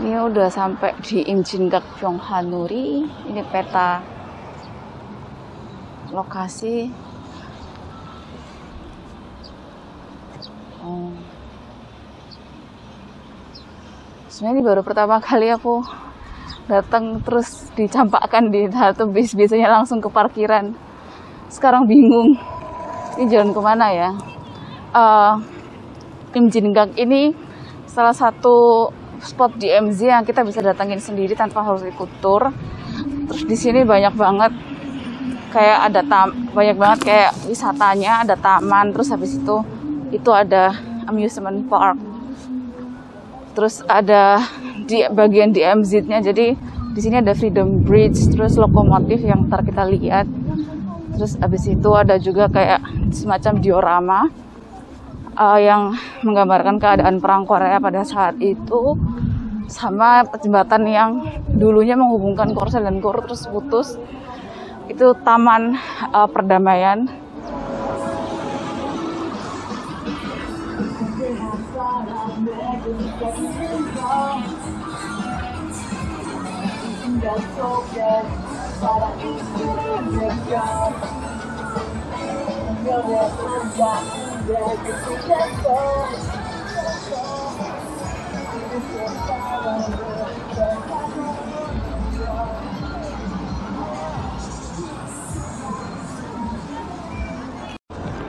Ini udah sampai di Imjinggak Pyonghwanuri. Ini peta lokasi. Sebenarnya ini baru pertama kali aku datang terus dicampakkan di halte bis. Biasanya langsung ke parkiran. Sekarang bingung. Ini jalan kemana ya? Imjinggak ini salah satu spot di MZ yang kita bisa datangin sendiri tanpa harus ikut tour. Terus di sini banyak banget kayak ada banyak banget kayak wisatanya, ada taman, terus habis itu ada amusement park. Terus ada di bagian di MZ-nya, jadi di sini ada Freedom Bridge, terus lokomotif yang ntar kita lihat. Terus habis itu ada juga kayak semacam diorama yang menggambarkan keadaan perang Korea pada saat itu, sama jembatan yang dulunya menghubungkan Korsel dan Korut terus putus. Itu taman perdamaian.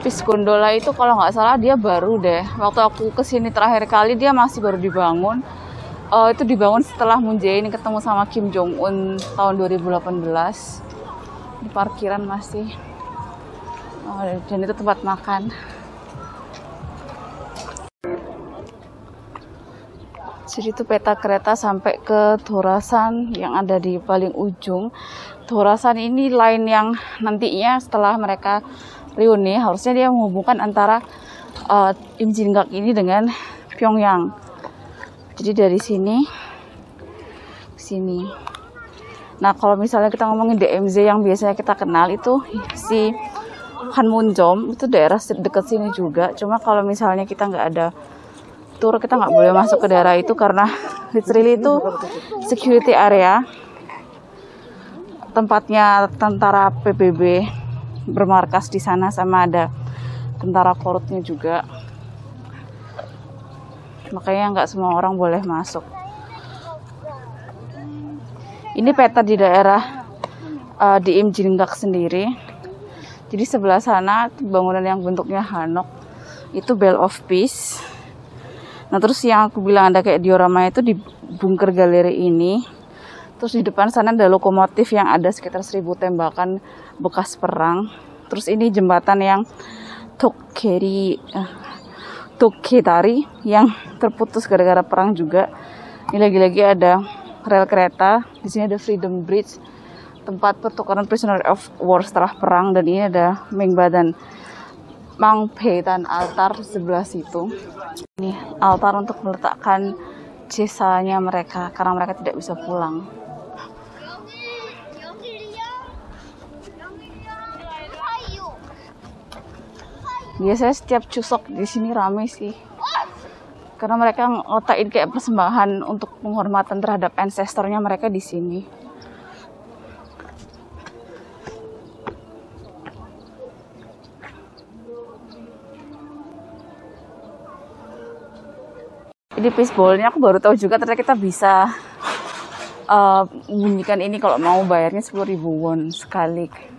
Bis gondola itu kalau nggak salah dia baru deh. Waktu aku kesini terakhir kali dia masih baru dibangun. Itu dibangun setelah Moon Jae-in ketemu sama Kim Jong Un tahun 2018. Di parkiran masih. Dan itu tempat makan. Jadi itu peta kereta sampai ke Dorasan yang ada di paling ujung. Dorasan ini line yang nantinya setelah mereka reuni harusnya dia menghubungkan antara Imjinggak ini dengan Pyongyang. Jadi dari sini ke sini. Nah, kalau misalnya kita ngomongin DMZ yang biasanya kita kenal itu si Panmunjom, itu daerah dekat sini juga. Cuma kalau misalnya kita nggak ada tour, kita nggak boleh masuk ke daerah itu karena literally itu security area. Tempatnya tentara PBB bermarkas di sana, sama ada tentara Korutnya juga. Makanya nggak semua orang boleh masuk. Ini peta di daerah di Imjinggak sendiri. Jadi sebelah sana bangunan yang bentuknya hanok itu Bell of Peace. Nah, terus yang aku bilang ada kayak diorama itu di bunker galeri ini. Terus di depan sana ada lokomotif yang ada sekitar 1000 tembakan bekas perang. Terus ini jembatan yang Dokkedari yang terputus gara-gara perang juga. Ini lagi-lagi ada rel kereta. Di sini ada Freedom Bridge, tempat pertukaran prisoner of war setelah perang. Dan ini ada Mengba dan Mangpe dan altar sebelah situ. Ini altar untuk meletakkan jasanya mereka karena mereka tidak bisa pulang. Biasanya setiap Chuseok di sini ramai sih, karena mereka ngeletakkan kayak persembahan untuk penghormatan terhadap ancestornya mereka di sini. Ini fishbowl-nya aku baru tahu juga, ternyata kita bisa membunyikan ini kalau mau bayarnya 10.000 won sekali.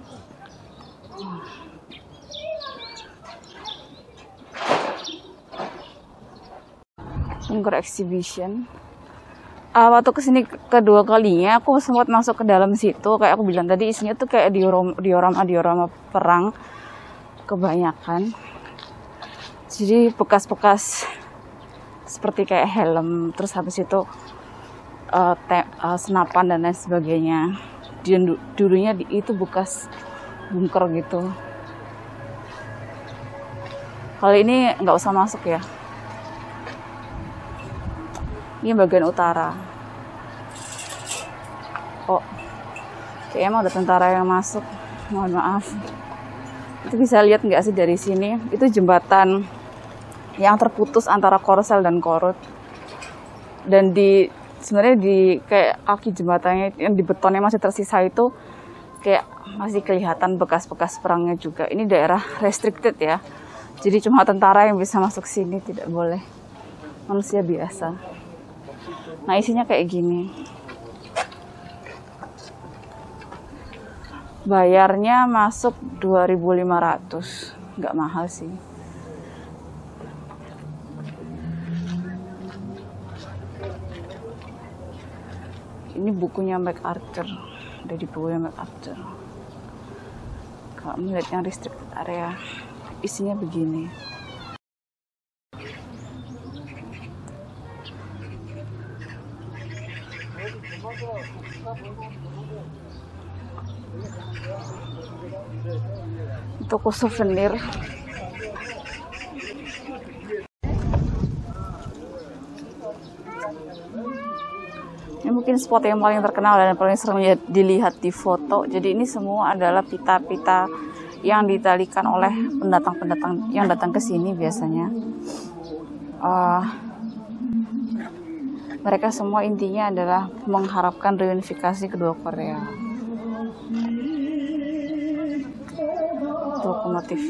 Bunker exhibition. Waktu kesini kedua kalinya aku sempat masuk ke dalam situ, kayak aku bilang tadi isinya tuh kayak diorama perang kebanyakan. Jadi bekas-bekas seperti kayak helm, terus habis itu senapan dan lain sebagainya. Dulunya itu bekas bunker gitu. Kalau ini nggak usah masuk ya. Ini bagian utara. Oh, kayaknya emang ada tentara yang masuk. Mohon maaf. Itu bisa lihat nggak sih dari sini? Itu jembatan yang terputus antara Korsel dan Korut. Dan di sebenarnya di kayak kaki jembatannya yang di betonnya masih tersisa itu kayak masih kelihatan bekas-bekas perangnya juga. Ini daerah restricted ya, jadi cuma tentara yang bisa masuk sini, tidak boleh manusia biasa. Nah isinya kayak gini. Bayarnya masuk 2.500, nggak mahal sih. Ini bukunya MacArthur, ada di bukunya MacArthur. Kalau melihat yang restricted area, isinya begini. Toko souvenir. Ini mungkin spot yang paling terkenal dan paling sering dilihat di foto. Jadi ini semua adalah pita-pita yang ditalikan oleh pendatang-pendatang yang datang ke sini biasanya. Mereka semua intinya adalah mengharapkan reunifikasi kedua Korea. Lokomotif.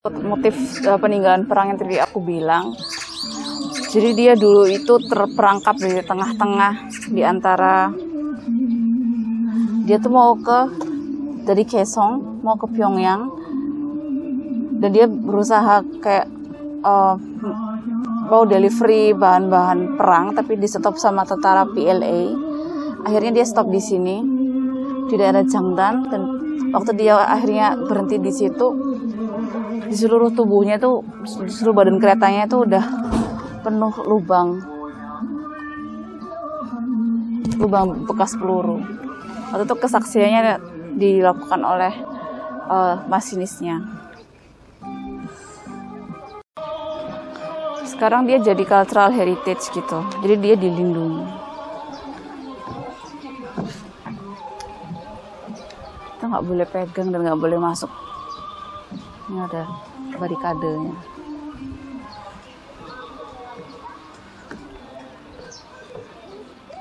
Motif peninggalan perang yang tadi aku bilang. Jadi dia dulu itu terperangkap di tengah-tengah di antara, dia tuh mau dari Kaesong mau ke Pyongyang, dan dia berusaha kayak mau delivery bahan-bahan perang, tapi di stop sama tentara PLA. Akhirnya dia stop di sini di daerah Jangdan, dan waktu dia akhirnya berhenti di situ, di seluruh tubuhnya tuh, di seluruh badan keretanya itu udah penuh lubang bekas peluru. Waktu itu kesaksiannya dilakukan oleh masinisnya. Sekarang dia jadi cultural heritage gitu, jadi dia dilindungi. Kita nggak boleh pegang dan nggak boleh masuk. Ini ada barikadenya.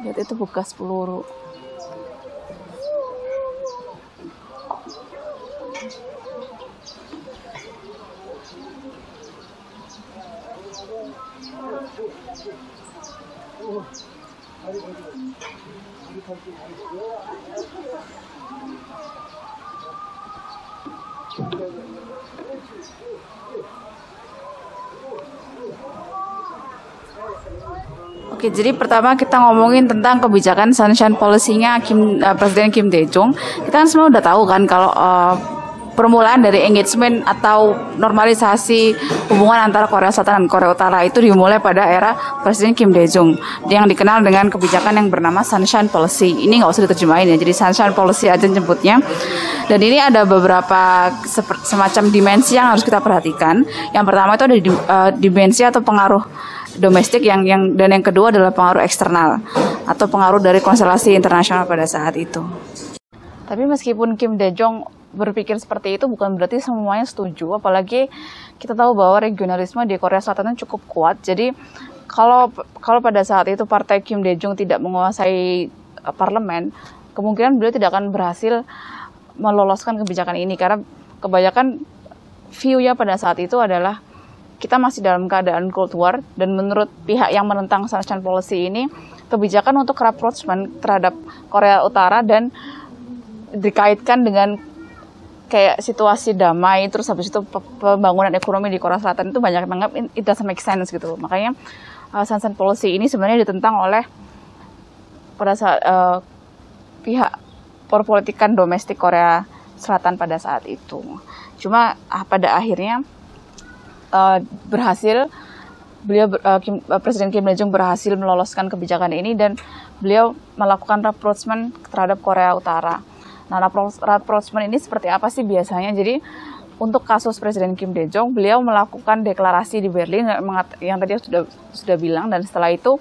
Lihat itu bekas peluru. Oke, jadi pertama kita ngomongin tentang kebijakan Sunshine Policy-nya Presiden Kim Dae-jung. Kita kan semua udah tahu kan kalau permulaan dari engagement atau normalisasi hubungan antara Korea Selatan dan Korea Utara itu dimulai pada era Presiden Kim Dae-jung yang dikenal dengan kebijakan yang bernama Sunshine Policy. Ini nggak usah diterjemahin ya, jadi Sunshine Policy aja nyebutnya. Dan ini ada beberapa semacam dimensi yang harus kita perhatikan. Yang pertama itu ada dimensi atau pengaruh domestik dan yang kedua adalah pengaruh eksternal atau pengaruh dari konstelasi internasional pada saat itu. Tapi meskipun Kim Dae-jung berpikir seperti itu bukan berarti semuanya setuju, apalagi kita tahu bahwa regionalisme di Korea Selatan cukup kuat. Jadi kalau pada saat itu partai Kim Dae-jung tidak menguasai parlemen, kemungkinan beliau tidak akan berhasil meloloskan kebijakan ini, karena kebanyakan view-nya pada saat itu adalah kita masih dalam keadaan Cold War, dan menurut pihak yang menentang Sunshine Policy ini, kebijakan untuk rapprochement terhadap Korea Utara dan dikaitkan dengan kayak situasi damai, terus habis itu pembangunan ekonomi di Korea Selatan itu banyak menganggap it doesn't make sense gitu. Makanya Sunshine Policy ini sebenarnya ditentang oleh pada saat pihak perpolitikan domestik Korea Selatan pada saat itu. Cuma pada akhirnya berhasil, Presiden Kim Dae-jung berhasil meloloskan kebijakan ini dan beliau melakukan rapprochement terhadap Korea Utara. Nah, rapprochement ini seperti apa sih biasanya? Jadi untuk kasus Presiden Kim Dae-jung, beliau melakukan deklarasi di Berlin yang tadi sudah bilang, dan setelah itu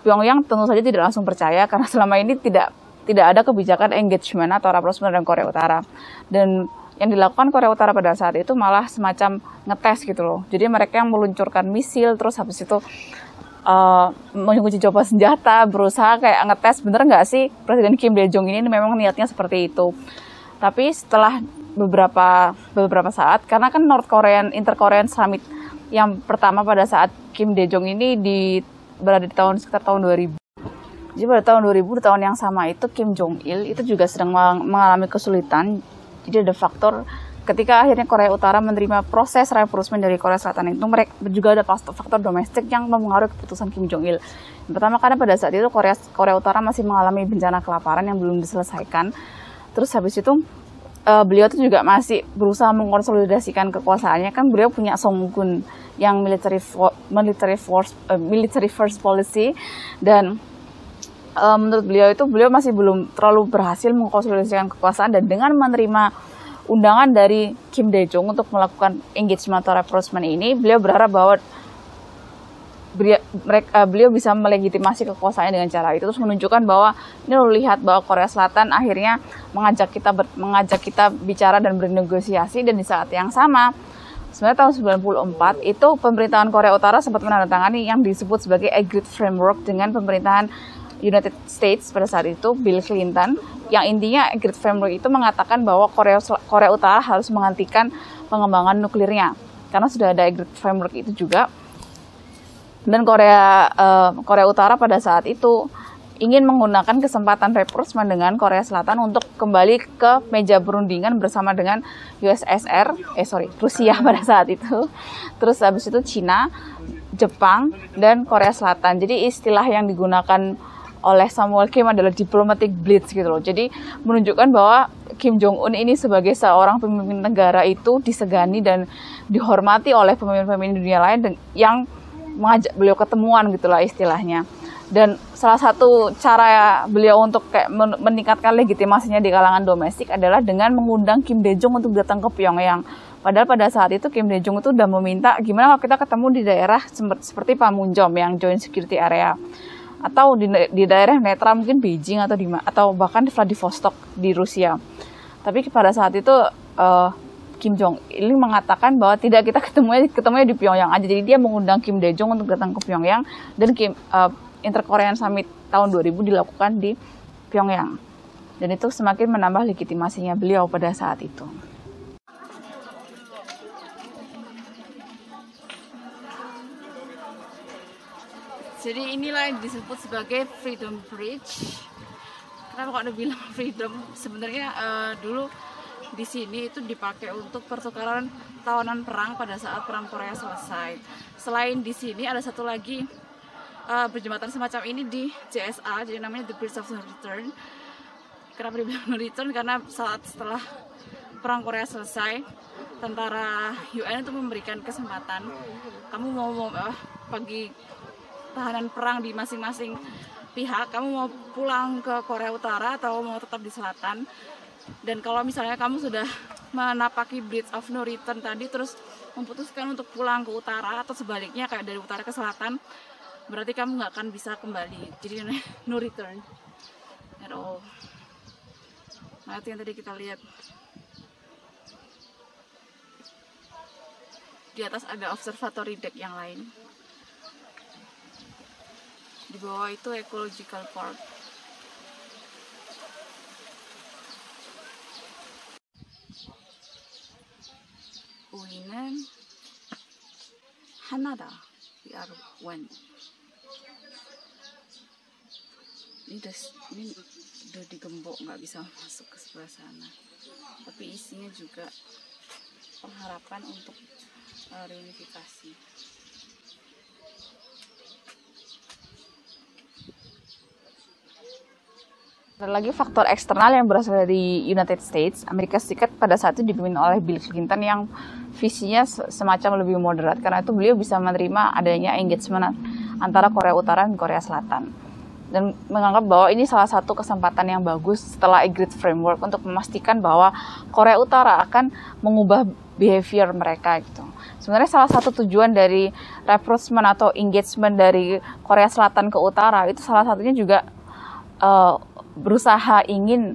Pyongyang tentu saja tidak langsung percaya karena selama ini tidak ada kebijakan engagement atau rapprochement dengan Korea Utara. Dan yang dilakukan Korea Utara pada saat itu malah semacam ngetes gitu loh. Jadi mereka yang meluncurkan misil, terus habis itu menguji coba senjata, berusaha kayak ngetes bener nggak sih Presiden Kim Dae Jong ini memang niatnya seperti itu. Tapi setelah beberapa saat, karena kan Inter-Korean Summit yang pertama pada saat Kim Dae Jong ini berada di sekitar tahun 2000. Jadi pada tahun 2000, di tahun yang sama itu Kim Jong Il itu juga sedang mengalami kesulitan. Jadi ada faktor ketika akhirnya Korea Utara menerima proses rekrutmen dari Korea Selatan itu, mereka juga ada faktor domestik yang mempengaruhi keputusan Kim Jong Il. Yang pertama, karena pada saat itu Korea Utara masih mengalami bencana kelaparan yang belum diselesaikan. Terus habis itu beliau itu juga masih berusaha mengkonsolidasikan kekuasaannya. Kan beliau punya Song-gun yang military first policy, dan menurut beliau masih belum terlalu berhasil mengkonsolidasikan kekuasaan, dan dengan menerima undangan dari Kim Dae Jong untuk melakukan engagement atau rapprochement ini, beliau berharap bahwa beliau bisa melegitimasi kekuasaannya dengan cara itu, terus menunjukkan bahwa ini lo lihat bahwa Korea Selatan akhirnya mengajak kita bicara dan bernegosiasi. Dan di saat yang sama, sebenarnya tahun 94 itu pemerintahan Korea Utara sempat menandatangani yang disebut sebagai Agreed Framework dengan pemerintahan United States pada saat itu, Bill Clinton, yang intinya Agreed Framework itu mengatakan bahwa Korea Utara harus menghentikan pengembangan nuklirnya karena sudah ada Agreed Framework itu juga. Dan Korea Utara pada saat itu ingin menggunakan kesempatan rapprochement dengan Korea Selatan untuk kembali ke meja perundingan bersama dengan Rusia pada saat itu. Terus habis itu Cina, Jepang, dan Korea Selatan. Jadi istilah yang digunakan oleh Samuel Kim adalah diplomatic blitz gitu loh. Jadi menunjukkan bahwa Kim Jong Un ini sebagai seorang pemimpin negara itu disegani dan dihormati oleh pemimpin-pemimpin dunia lain yang mengajak beliau ketemuan gitulah istilahnya. Dan salah satu cara beliau untuk kayak meningkatkan legitimasinya di kalangan domestik adalah dengan mengundang Kim Dae Jong untuk datang ke Pyongyang. Padahal pada saat itu Kim Dae Jong itu udah meminta gimana kalau kita ketemu di daerah seperti Panmunjom yang Joint Security Area, atau di daerah netral mungkin Beijing atau bahkan di Vladivostok di Rusia. Tapi pada saat itu Kim Jong Il mengatakan bahwa tidak, kita ketemunya di Pyongyang aja. Jadi dia mengundang Kim Dae Jong untuk datang ke Pyongyang, dan Inter-Korean Summit tahun 2000 dilakukan di Pyongyang. Dan itu semakin menambah legitimasinya beliau pada saat itu. Jadi inilah yang disebut sebagai Freedom Bridge. Kenapa kok ada bilang freedom? Sebenarnya dulu di sini itu dipakai untuk pertukaran tawanan perang pada saat perang Korea selesai. Selain di sini ada satu lagi berjembatan semacam ini di JSA, jadi namanya The Bridge of No Return. Kenapa dibilang no return? Karena setelah perang Korea selesai, tentara UN itu memberikan kesempatan, kamu mau bagi tahanan perang di masing-masing pihak, kamu mau pulang ke Korea Utara atau mau tetap di selatan. Dan kalau misalnya kamu sudah menapaki Bridge of No Return tadi, terus memutuskan untuk pulang ke utara atau sebaliknya kayak dari utara ke selatan, berarti kamu nggak akan bisa kembali. Jadi no return at all. Nah, itu yang tadi kita lihat. Di atas ada observatory deck yang lain. Di bawah itu ecological park. 우리는 하나다. We are one. Ini udah digembok, nggak bisa masuk ke sebelah sana. Tapi isinya juga pengharapan untuk reunifikasi. Ada lagi faktor eksternal yang berasal dari United States. Amerika Serikat pada saat itu dipimpin oleh Bill Clinton yang visinya semacam lebih moderat. Karena itu beliau bisa menerima adanya engagement antara Korea Utara dan Korea Selatan. Dan menganggap bahwa ini salah satu kesempatan yang bagus setelah Agreed Framework untuk memastikan bahwa Korea Utara akan mengubah behavior mereka gitu. Sebenarnya salah satu tujuan dari rapprochement atau engagement dari Korea Selatan ke Utara itu salah satunya juga berusaha ingin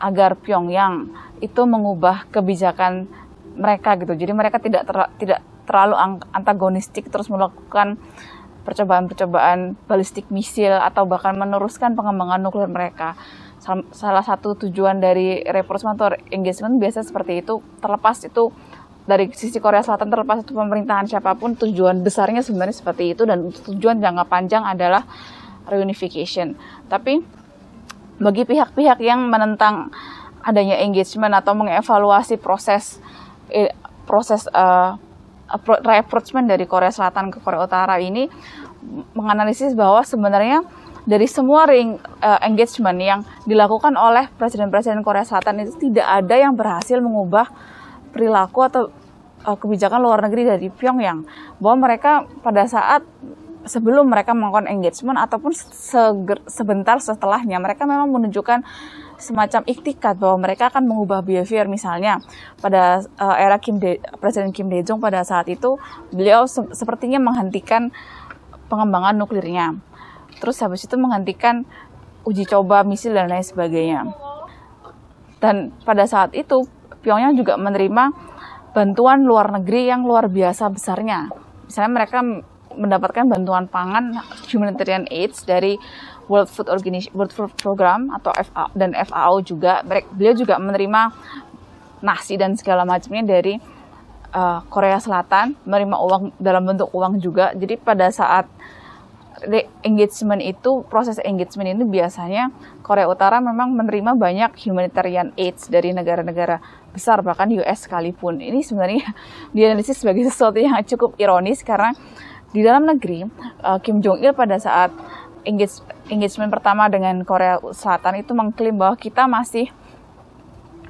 agar Pyongyang itu mengubah kebijakan mereka gitu. Jadi mereka tidak terlalu antagonistik terus melakukan percobaan balistik misil atau bahkan meneruskan pengembangan nuklir mereka. Salah satu tujuan dari rapprochement atau engagement biasa seperti itu, terlepas itu dari sisi Korea Selatan, terlepas itu pemerintahan siapapun, tujuan besarnya sebenarnya seperti itu, dan tujuan jangka panjang adalah reunification. Tapi bagi pihak-pihak yang menentang adanya engagement atau mengevaluasi proses rapprochement dari Korea Selatan ke Korea Utara ini, menganalisis bahwa sebenarnya dari semua engagement yang dilakukan oleh presiden-presiden Korea Selatan itu tidak ada yang berhasil mengubah perilaku atau kebijakan luar negeri dari Pyongyang, bahwa mereka pada saat sebelum mereka melakukan engagement ataupun sebentar setelahnya, mereka memang menunjukkan semacam iktikat bahwa mereka akan mengubah behavior. Misalnya pada era Presiden Kim Dae-jung pada saat itu, beliau sepertinya menghentikan pengembangan nuklirnya, terus habis itu menghentikan uji coba misil dan lain sebagainya. Dan pada saat itu Pyongyang juga menerima bantuan luar negeri yang luar biasa besarnya. Misalnya mereka mendapatkan bantuan pangan, humanitarian aids dari World Food Program atau FAO, dan FAO juga. Beliau juga menerima nasi dan segala macamnya dari Korea Selatan, menerima uang dalam bentuk uang juga. Jadi pada saat engagement itu, proses engagement ini biasanya Korea Utara memang menerima banyak humanitarian aids dari negara-negara besar, bahkan US sekalipun. Ini sebenarnya dianalisis sebagai sesuatu yang cukup ironis, karena di dalam negeri Kim Jong Il pada saat engagement pertama dengan Korea Selatan itu mengklaim bahwa kita masih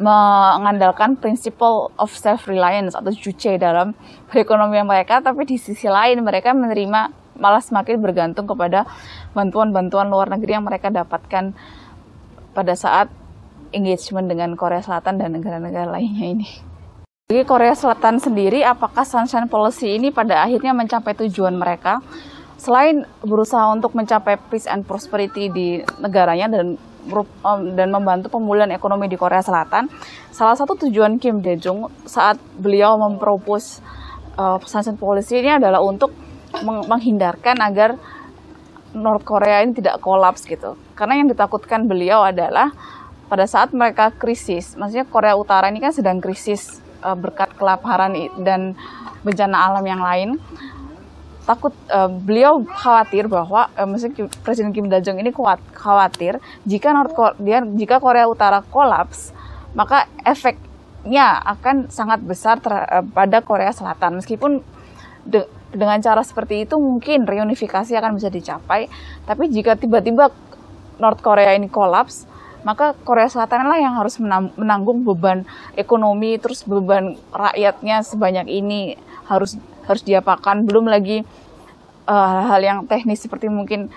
mengandalkan principle of self-reliance atau juche dalam perekonomian mereka, tapi di sisi lain mereka menerima, malah semakin bergantung kepada bantuan-bantuan luar negeri yang mereka dapatkan pada saat engagement dengan Korea Selatan dan negara-negara lainnya ini. Bagi Korea Selatan sendiri, apakah Sunshine Policy ini pada akhirnya mencapai tujuan mereka? Selain berusaha untuk mencapai peace and prosperity di negaranya dan membantu pemulihan ekonomi di Korea Selatan, salah satu tujuan Kim Dae-jung saat beliau mempropose Sunshine Policy ini adalah untuk menghindarkan agar North Korea ini tidak kolaps gitu. Karena yang ditakutkan beliau adalah pada saat mereka krisis, maksudnya Korea Utara ini kan sedang krisis berkat kelaparan dan bencana alam yang lain. Beliau khawatir bahwa maksudnya Presiden Kim Dae-jung ini khawatir jika Korea Utara kolaps, maka efeknya akan sangat besar pada Korea Selatan. Meskipun dengan cara seperti itu mungkin reunifikasi akan bisa dicapai, tapi jika tiba-tiba North Korea ini kolaps, maka Korea Selatan lah yang harus menanggung beban ekonomi, terus beban rakyatnya sebanyak ini harus diapakan, belum lagi hal-hal yang teknis seperti mungkin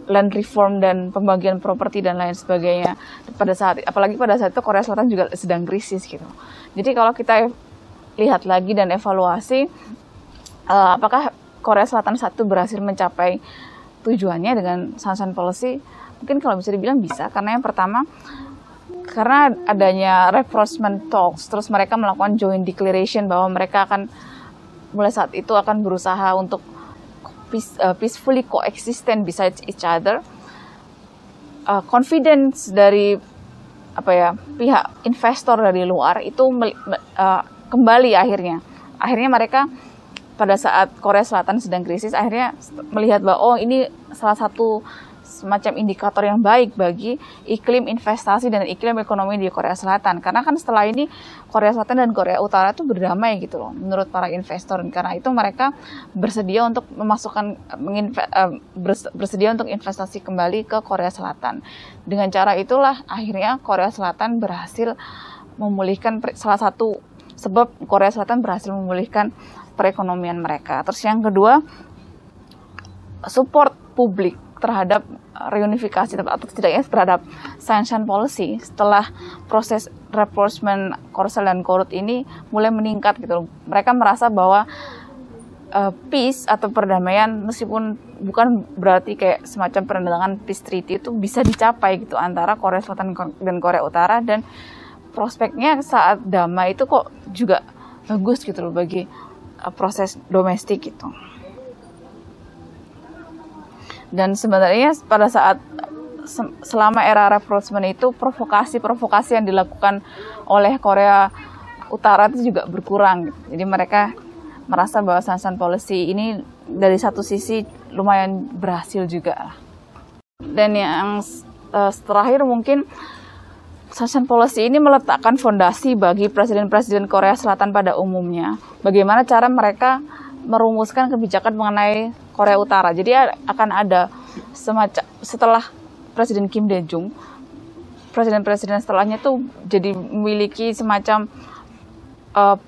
land reform dan pembagian properti dan lain sebagainya. Apalagi pada saat itu Korea Selatan juga sedang krisis gitu. Jadi kalau kita lihat lagi dan evaluasi, apakah Korea Selatan satu berhasil mencapai tujuannya dengan Sunshine Policy? Mungkin kalau bisa dibilang bisa, karena yang pertama, karena adanya rapprochement talks, terus mereka melakukan joint declaration bahwa mereka akan mulai saat itu akan berusaha untuk peacefully coexistent beside each other. Confidence dari pihak investor dari luar itu kembali akhirnya mereka pada saat Korea Selatan sedang krisis akhirnya melihat bahwa ini salah satu semacam indikator yang baik bagi iklim investasi dan iklim ekonomi di Korea Selatan. Karena kan setelah ini Korea Selatan dan Korea Utara itu berdamai gitu loh menurut para investor. Karena itu mereka bersedia untuk bersedia untuk investasi kembali ke Korea Selatan. Dengan cara itulah akhirnya Korea Selatan berhasil memulihkan, salah satu sebab Korea Selatan berhasil memulihkan perekonomian mereka. Terus yang kedua, support publik terhadap reunifikasi atau setidaknya terhadap Sunshine Policy setelah proses rapprochement Korsel dan Korut ini mulai meningkat gitu. Mereka merasa bahwa peace atau perdamaian, meskipun bukan berarti kayak semacam penandatangan peace treaty, itu bisa dicapai gitu antara Korea Selatan dan Korea Utara, dan prospeknya saat damai itu kok juga bagus gitu loh bagi proses domestik gitu. Dan sebenarnya pada saat selama era rapprochement itu provokasi yang dilakukan oleh Korea Utara itu juga berkurang gitu. Jadi mereka merasa bahwa Sunshine Policy ini dari satu sisi lumayan berhasil juga. Dan yang terakhir mungkin Sunshine Policy ini meletakkan fondasi bagi presiden-presiden Korea Selatan pada umumnya. Bagaimana cara mereka merumuskan kebijakan mengenai Korea Utara. Jadi akan ada semacam setelah Presiden Kim Dae-jung, presiden-presiden setelahnya tuh jadi memiliki semacam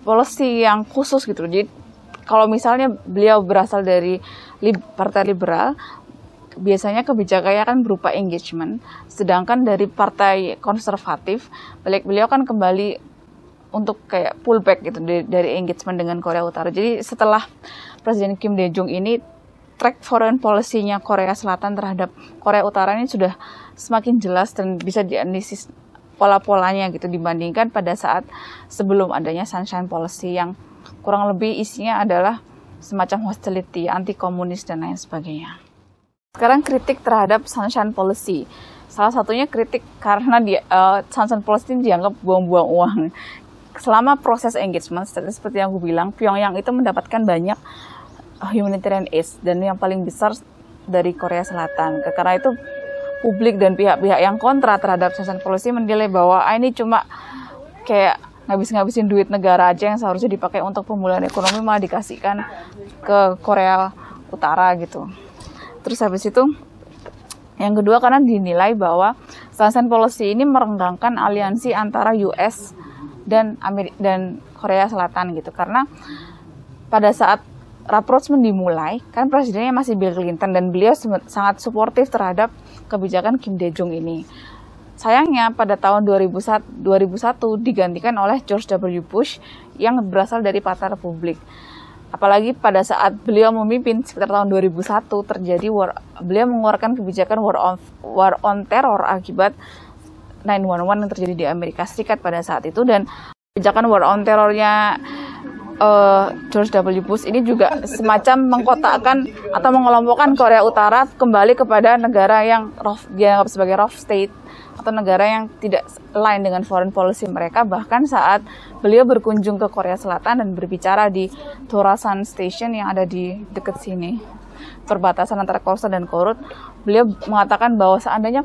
policy yang khusus gitu. Jadi kalau misalnya beliau berasal dari Partai Liberal, biasanya kebijakannya kan berupa engagement, sedangkan dari Partai Konservatif, beliau kan kembali untuk kayak pullback gitu dari engagement dengan Korea Utara. Jadi setelah Presiden Kim Dae-jung ini, track foreign policy-nya Korea Selatan terhadap Korea Utara ini sudah semakin jelas dan bisa dianalisis pola-polanya gitu dibandingkan pada saat sebelum adanya Sunshine Policy yang kurang lebih isinya adalah semacam hostility, anti-komunis dan lain sebagainya. Sekarang kritik terhadap Sunshine Policy. Salah satunya kritik karena Sunshine Policy dianggap buang-buang uang. Selama proses engagement, seperti yang aku bilang, Pyongyang itu mendapatkan banyak humanitarian aid dan yang paling besar dari Korea Selatan. Karena itu publik dan pihak-pihak yang kontra terhadap Sunshine Policy menilai bahwa ini cuma kayak ngabis-ngabisin duit negara aja yang seharusnya dipakai untuk pemulihan ekonomi malah dikasihkan ke Korea Utara gitu. Terus habis itu yang kedua karena dinilai bahwa Sunshine Policy ini merenggangkan aliansi antara US dan Korea Selatan gitu. Karena pada saat rapprochement dimulai, kan presidennya masih Bill Clinton dan beliau sangat suportif terhadap kebijakan Kim Dae-jung ini. Sayangnya pada tahun 2001 digantikan oleh George W. Bush yang berasal dari Partai Republik. Apalagi pada saat beliau memimpin sekitar tahun 2001 terjadi beliau mengeluarkan kebijakan war on terror akibat 9/11 yang terjadi di Amerika Serikat pada saat itu, dan kebijakan war on terrornya George W. Bush ini juga semacam mengkotakkan atau mengelompokkan Korea Utara kembali kepada negara yang dianggap sebagai rough state atau negara yang tidak align dengan foreign policy mereka. Bahkan saat beliau berkunjung ke Korea Selatan dan berbicara di Torasan Station yang ada di dekat sini, perbatasan antara Korsa dan Korut, beliau mengatakan bahwa seandainya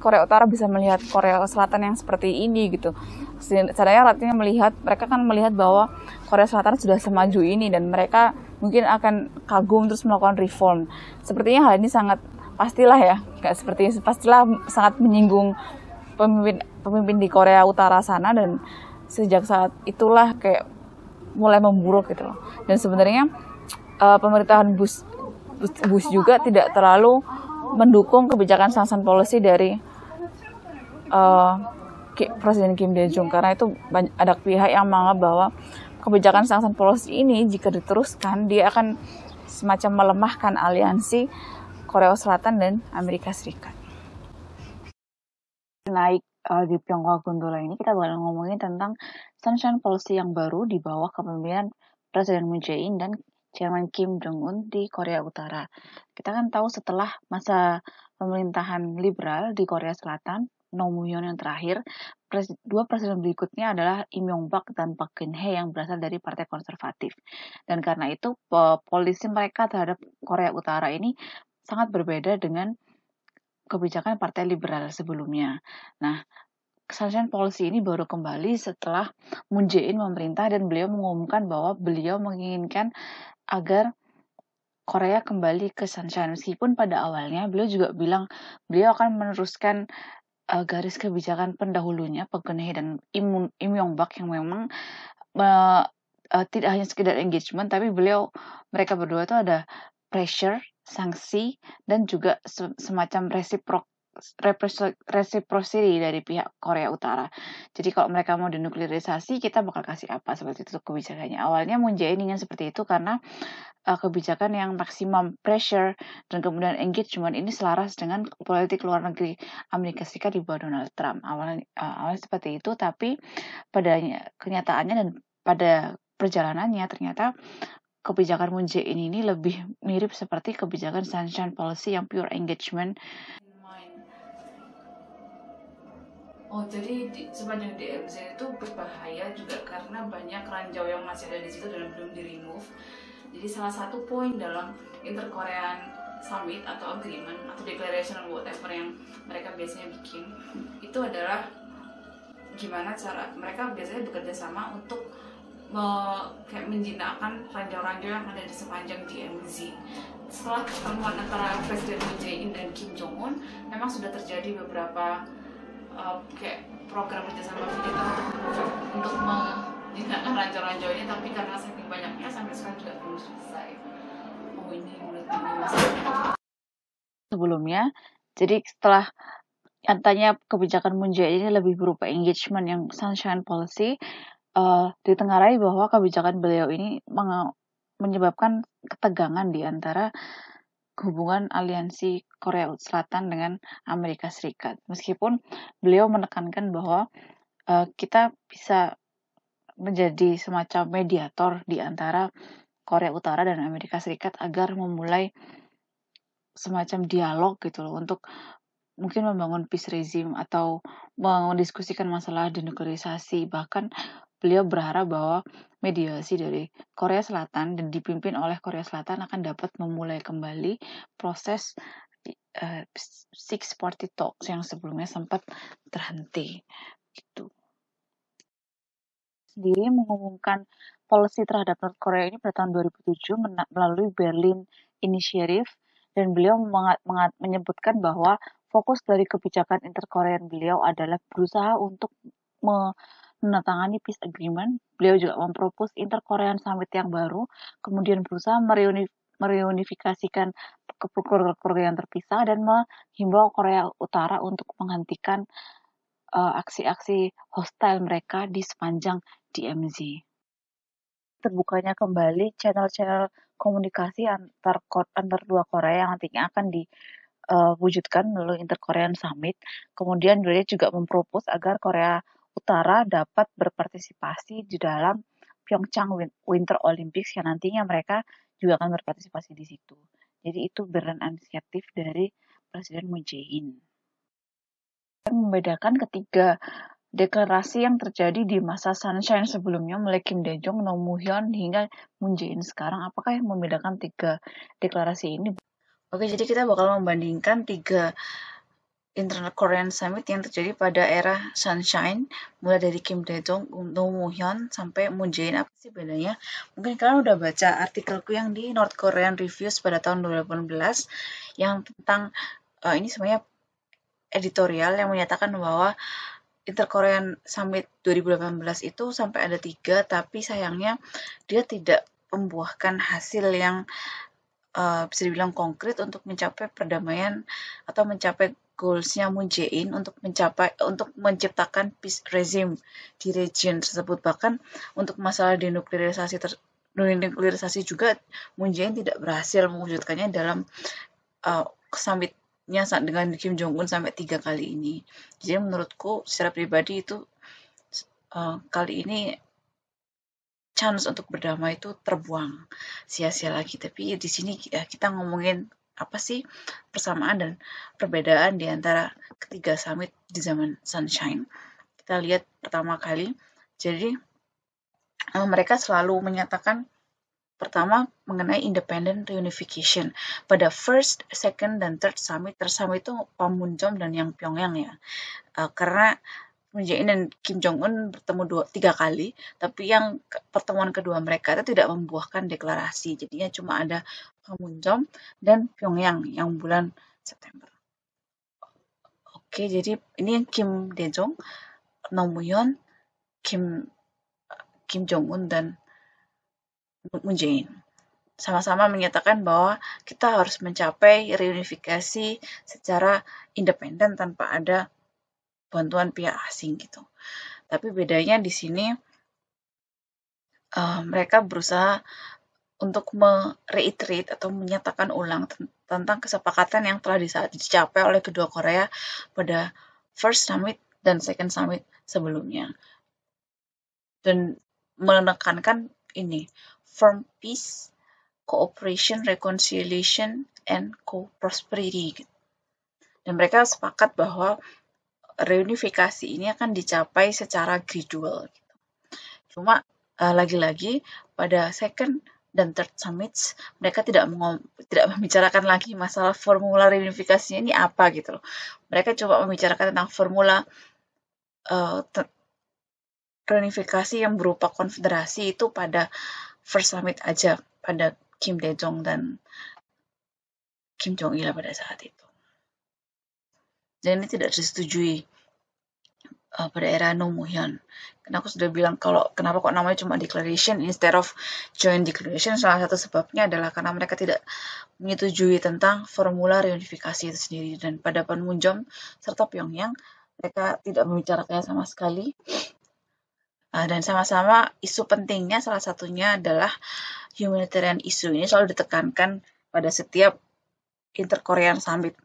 Korea Utara bisa melihat Korea Selatan yang seperti ini gitu, seandainya artinya mereka kan melihat bahwa Korea Selatan sudah semaju ini dan mereka mungkin akan kagum terus melakukan reform. Sepertinya hal ini sangat pastilah ya, pastilah sangat menyinggung pemimpin di Korea Utara sana, dan sejak saat itulah kayak mulai memburuk gitu loh. Dan sebenarnya pemerintahan Bush juga tidak terlalu mendukung kebijakan Sunshine Policy dari Presiden Kim Dae-jung, karena itu ada pihak yang menganggap bahwa kebijakan Sunshine Policy ini jika diteruskan dia akan semacam melemahkan aliansi Korea Selatan dan Amerika Serikat. Naik di Pyongyang Gondola ini kita bakal ngomongin tentang Sunshine Policy yang baru di bawah kepemimpinan Presiden Moon Jae-in dan Chairman Kim Jong-un di Korea Utara. Kita kan tahu setelah masa pemerintahan liberal di Korea Selatan, Roh Moo-hyun yang terakhir, dua presiden berikutnya adalah Im Yong-bak dan Park Geun-hye yang berasal dari Partai Konservatif. Dan karena itu polisi mereka terhadap Korea Utara ini sangat berbeda dengan kebijakan Partai Liberal sebelumnya. Nah, Sunshine Policy ini baru kembali setelah Moon Jae-in memerintah dan beliau mengumumkan bahwa beliau menginginkan agar Korea kembali ke Sunshine. Meskipun pada awalnya beliau juga bilang beliau akan meneruskan garis kebijakan pendahulunya Park Geun-hye dan Im Yong-bak yang memang tidak hanya sekedar engagement, tapi mereka berdua itu ada pressure, sanksi, dan juga semacam reciprocity dari pihak Korea Utara. Jadi kalau mereka mau denuklirisasi, kita bakal kasih apa, seperti itu kebijakannya. Awalnya Moon Jae-in ingin seperti itu karena kebijakan yang maksimum pressure dan kemudian engagement ini selaras dengan politik luar negeri Amerika Serikat di bawah Donald Trump. Awalnya seperti itu, tapi pada kenyataannya dan pada perjalanannya ternyata kebijakan Moon Jae-in ini lebih mirip seperti kebijakan Sunshine Policy yang pure engagement. Jadi sepanjang DMZ itu berbahaya juga karena banyak ranjau yang masih ada di situ dan belum di-remove. Jadi salah satu poin dalam Inter-Korean Summit atau agreement atau declaration whatever yang mereka biasanya bikin itu adalah gimana cara mereka biasanya bekerja sama untuk kayak menjinakkan ranjau-ranjau yang ada di sepanjang DMZ. Setelah pertemuan antara Presiden Moon Jae-in dan Kim Jong-un, memang sudah terjadi beberapa kayak program kerjasama militer untuk menjinakkan ranjau-ranjau ini, tapi karena saking banyaknya sampai sekarang juga belum selesai. Ini menurut sebelumnya. Jadi setelah nyatanya kebijakan Moon Jae-in ini lebih berupa engagement yang Sunshine Policy, ditengarai bahwa kebijakan beliau ini menyebabkan ketegangan di antara hubungan aliansi Korea Selatan dengan Amerika Serikat. Meskipun beliau menekankan bahwa kita bisa menjadi semacam mediator di antara Korea Utara dan Amerika Serikat agar memulai semacam dialog gitu loh, untuk mungkin membangun peace regime atau mendiskusikan masalah denuklirisasi. Bahkan beliau berharap bahwa mediasi dari Korea Selatan dan dipimpin oleh Korea Selatan akan dapat memulai kembali proses Six Party Talks yang sebelumnya sempat terhenti. Gitu. Sendiri mengumumkan polisi terhadap North Korea ini pada tahun 2007 melalui Berlin Initiative, dan beliau menyebutkan bahwa fokus dari kebijakan interkorean beliau adalah berusaha untuk menandatangani peace agreement. Beliau juga mempropos interkorean summit yang baru, kemudian berusaha mereunifikasikan keluarga yang terpisah dan menghimbau Korea Utara untuk menghentikan aksi-aksi hostile mereka di sepanjang DMZ. Terbukanya kembali channel-channel komunikasi antar dua Korea yang nantinya akan diwujudkan melalui Inter-Korean Summit. Kemudian beliau juga mempropos agar Korea Utara dapat berpartisipasi di dalam Pyeongchang Winter Olympics yang nantinya mereka juga akan berpartisipasi di situ. Jadi itu beran inisiatif dari Presiden Moon Jae-in. Membedakan ketiga deklarasi yang terjadi di masa Sunshine sebelumnya mulai Kim Dae-jung, Roh Moo-hyun hingga Moon Jae-in sekarang, apakah yang membedakan tiga deklarasi ini? Oke, jadi kita bakal membandingkan tiga Internal Korean Summit yang terjadi pada era Sunshine, mulai dari Kim Dae-jung, Roh Moo-hyun sampai Moon Jae-in. Apa sih bedanya? Mungkin kalian udah baca artikelku yang di North Korean Reviews pada tahun 2018 yang tentang ini sebenarnya editorial yang menyatakan bahwa Inter-Korean Summit 2018 itu sampai ada 3, tapi sayangnya dia tidak membuahkan hasil yang bisa dibilang konkret untuk mencapai perdamaian atau mencapai goals-nya Moon Jae-in untuk menciptakan peace regime di region tersebut. Bahkan untuk masalah denuklirisasi juga Moon Jae-in tidak berhasil mewujudkannya dalam summit dengan Kim Jong-un sampai 3 kali ini. Jadi menurutku secara pribadi itu kali ini chance untuk berdamai itu terbuang sia-sia lagi. Tapi di sini kita ngomongin apa sih persamaan dan perbedaan di antara ketiga summit di zaman Sunshine. Kita lihat pertama kali, jadi mereka selalu menyatakan pertama mengenai independent reunification. Pada first, second, dan third summit, itu Panmunjom dan yang Pyongyang ya. Karena Moon Jae-in dan Kim Jong-un bertemu 3 kali, tapi yang pertemuan kedua mereka itu tidak membuahkan deklarasi. Jadinya cuma ada Panmunjom dan Pyongyang yang bulan September. Oke, jadi ini yang Kim Dae-jung, Roh Moo-hyun, Kim Jong-un, dan Moon Jae-in. sama-sama menyatakan bahwa kita harus mencapai reunifikasi secara independen tanpa ada bantuan pihak asing gitu. Tapi bedanya di sini mereka berusaha untuk mereiterate atau menyatakan ulang tentang kesepakatan yang telah dicapai oleh kedua Korea pada first summit dan second summit sebelumnya. Dan menekankan ini, firm peace, cooperation, reconciliation, and co-prosperity. Dan mereka sepakat bahwa reunifikasi ini akan dicapai secara gradual. Cuma lagi-lagi pada second dan third summits mereka tidak membicarakan lagi masalah formula reunifikasinya ini apa gitu loh. Mereka coba membicarakan tentang formula reunifikasi yang berupa konfederasi itu pada first summit aja, pada Kim Dae-jong dan Kim Jong-il pada saat itu. Dan ini tidak disetujui pada era Nomuhyun. Karena aku sudah bilang kalau kenapa kok namanya cuma declaration instead of joint declaration, salah satu sebabnya adalah karena mereka tidak menyetujui tentang formula reunifikasi itu sendiri. Dan pada Panmunjom serta Pyongyang mereka tidak membicarakannya sama sekali. Dan sama-sama isu pentingnya salah satunya adalah humanitarian issue. Ini selalu ditekankan pada setiap Inter-Korean Summit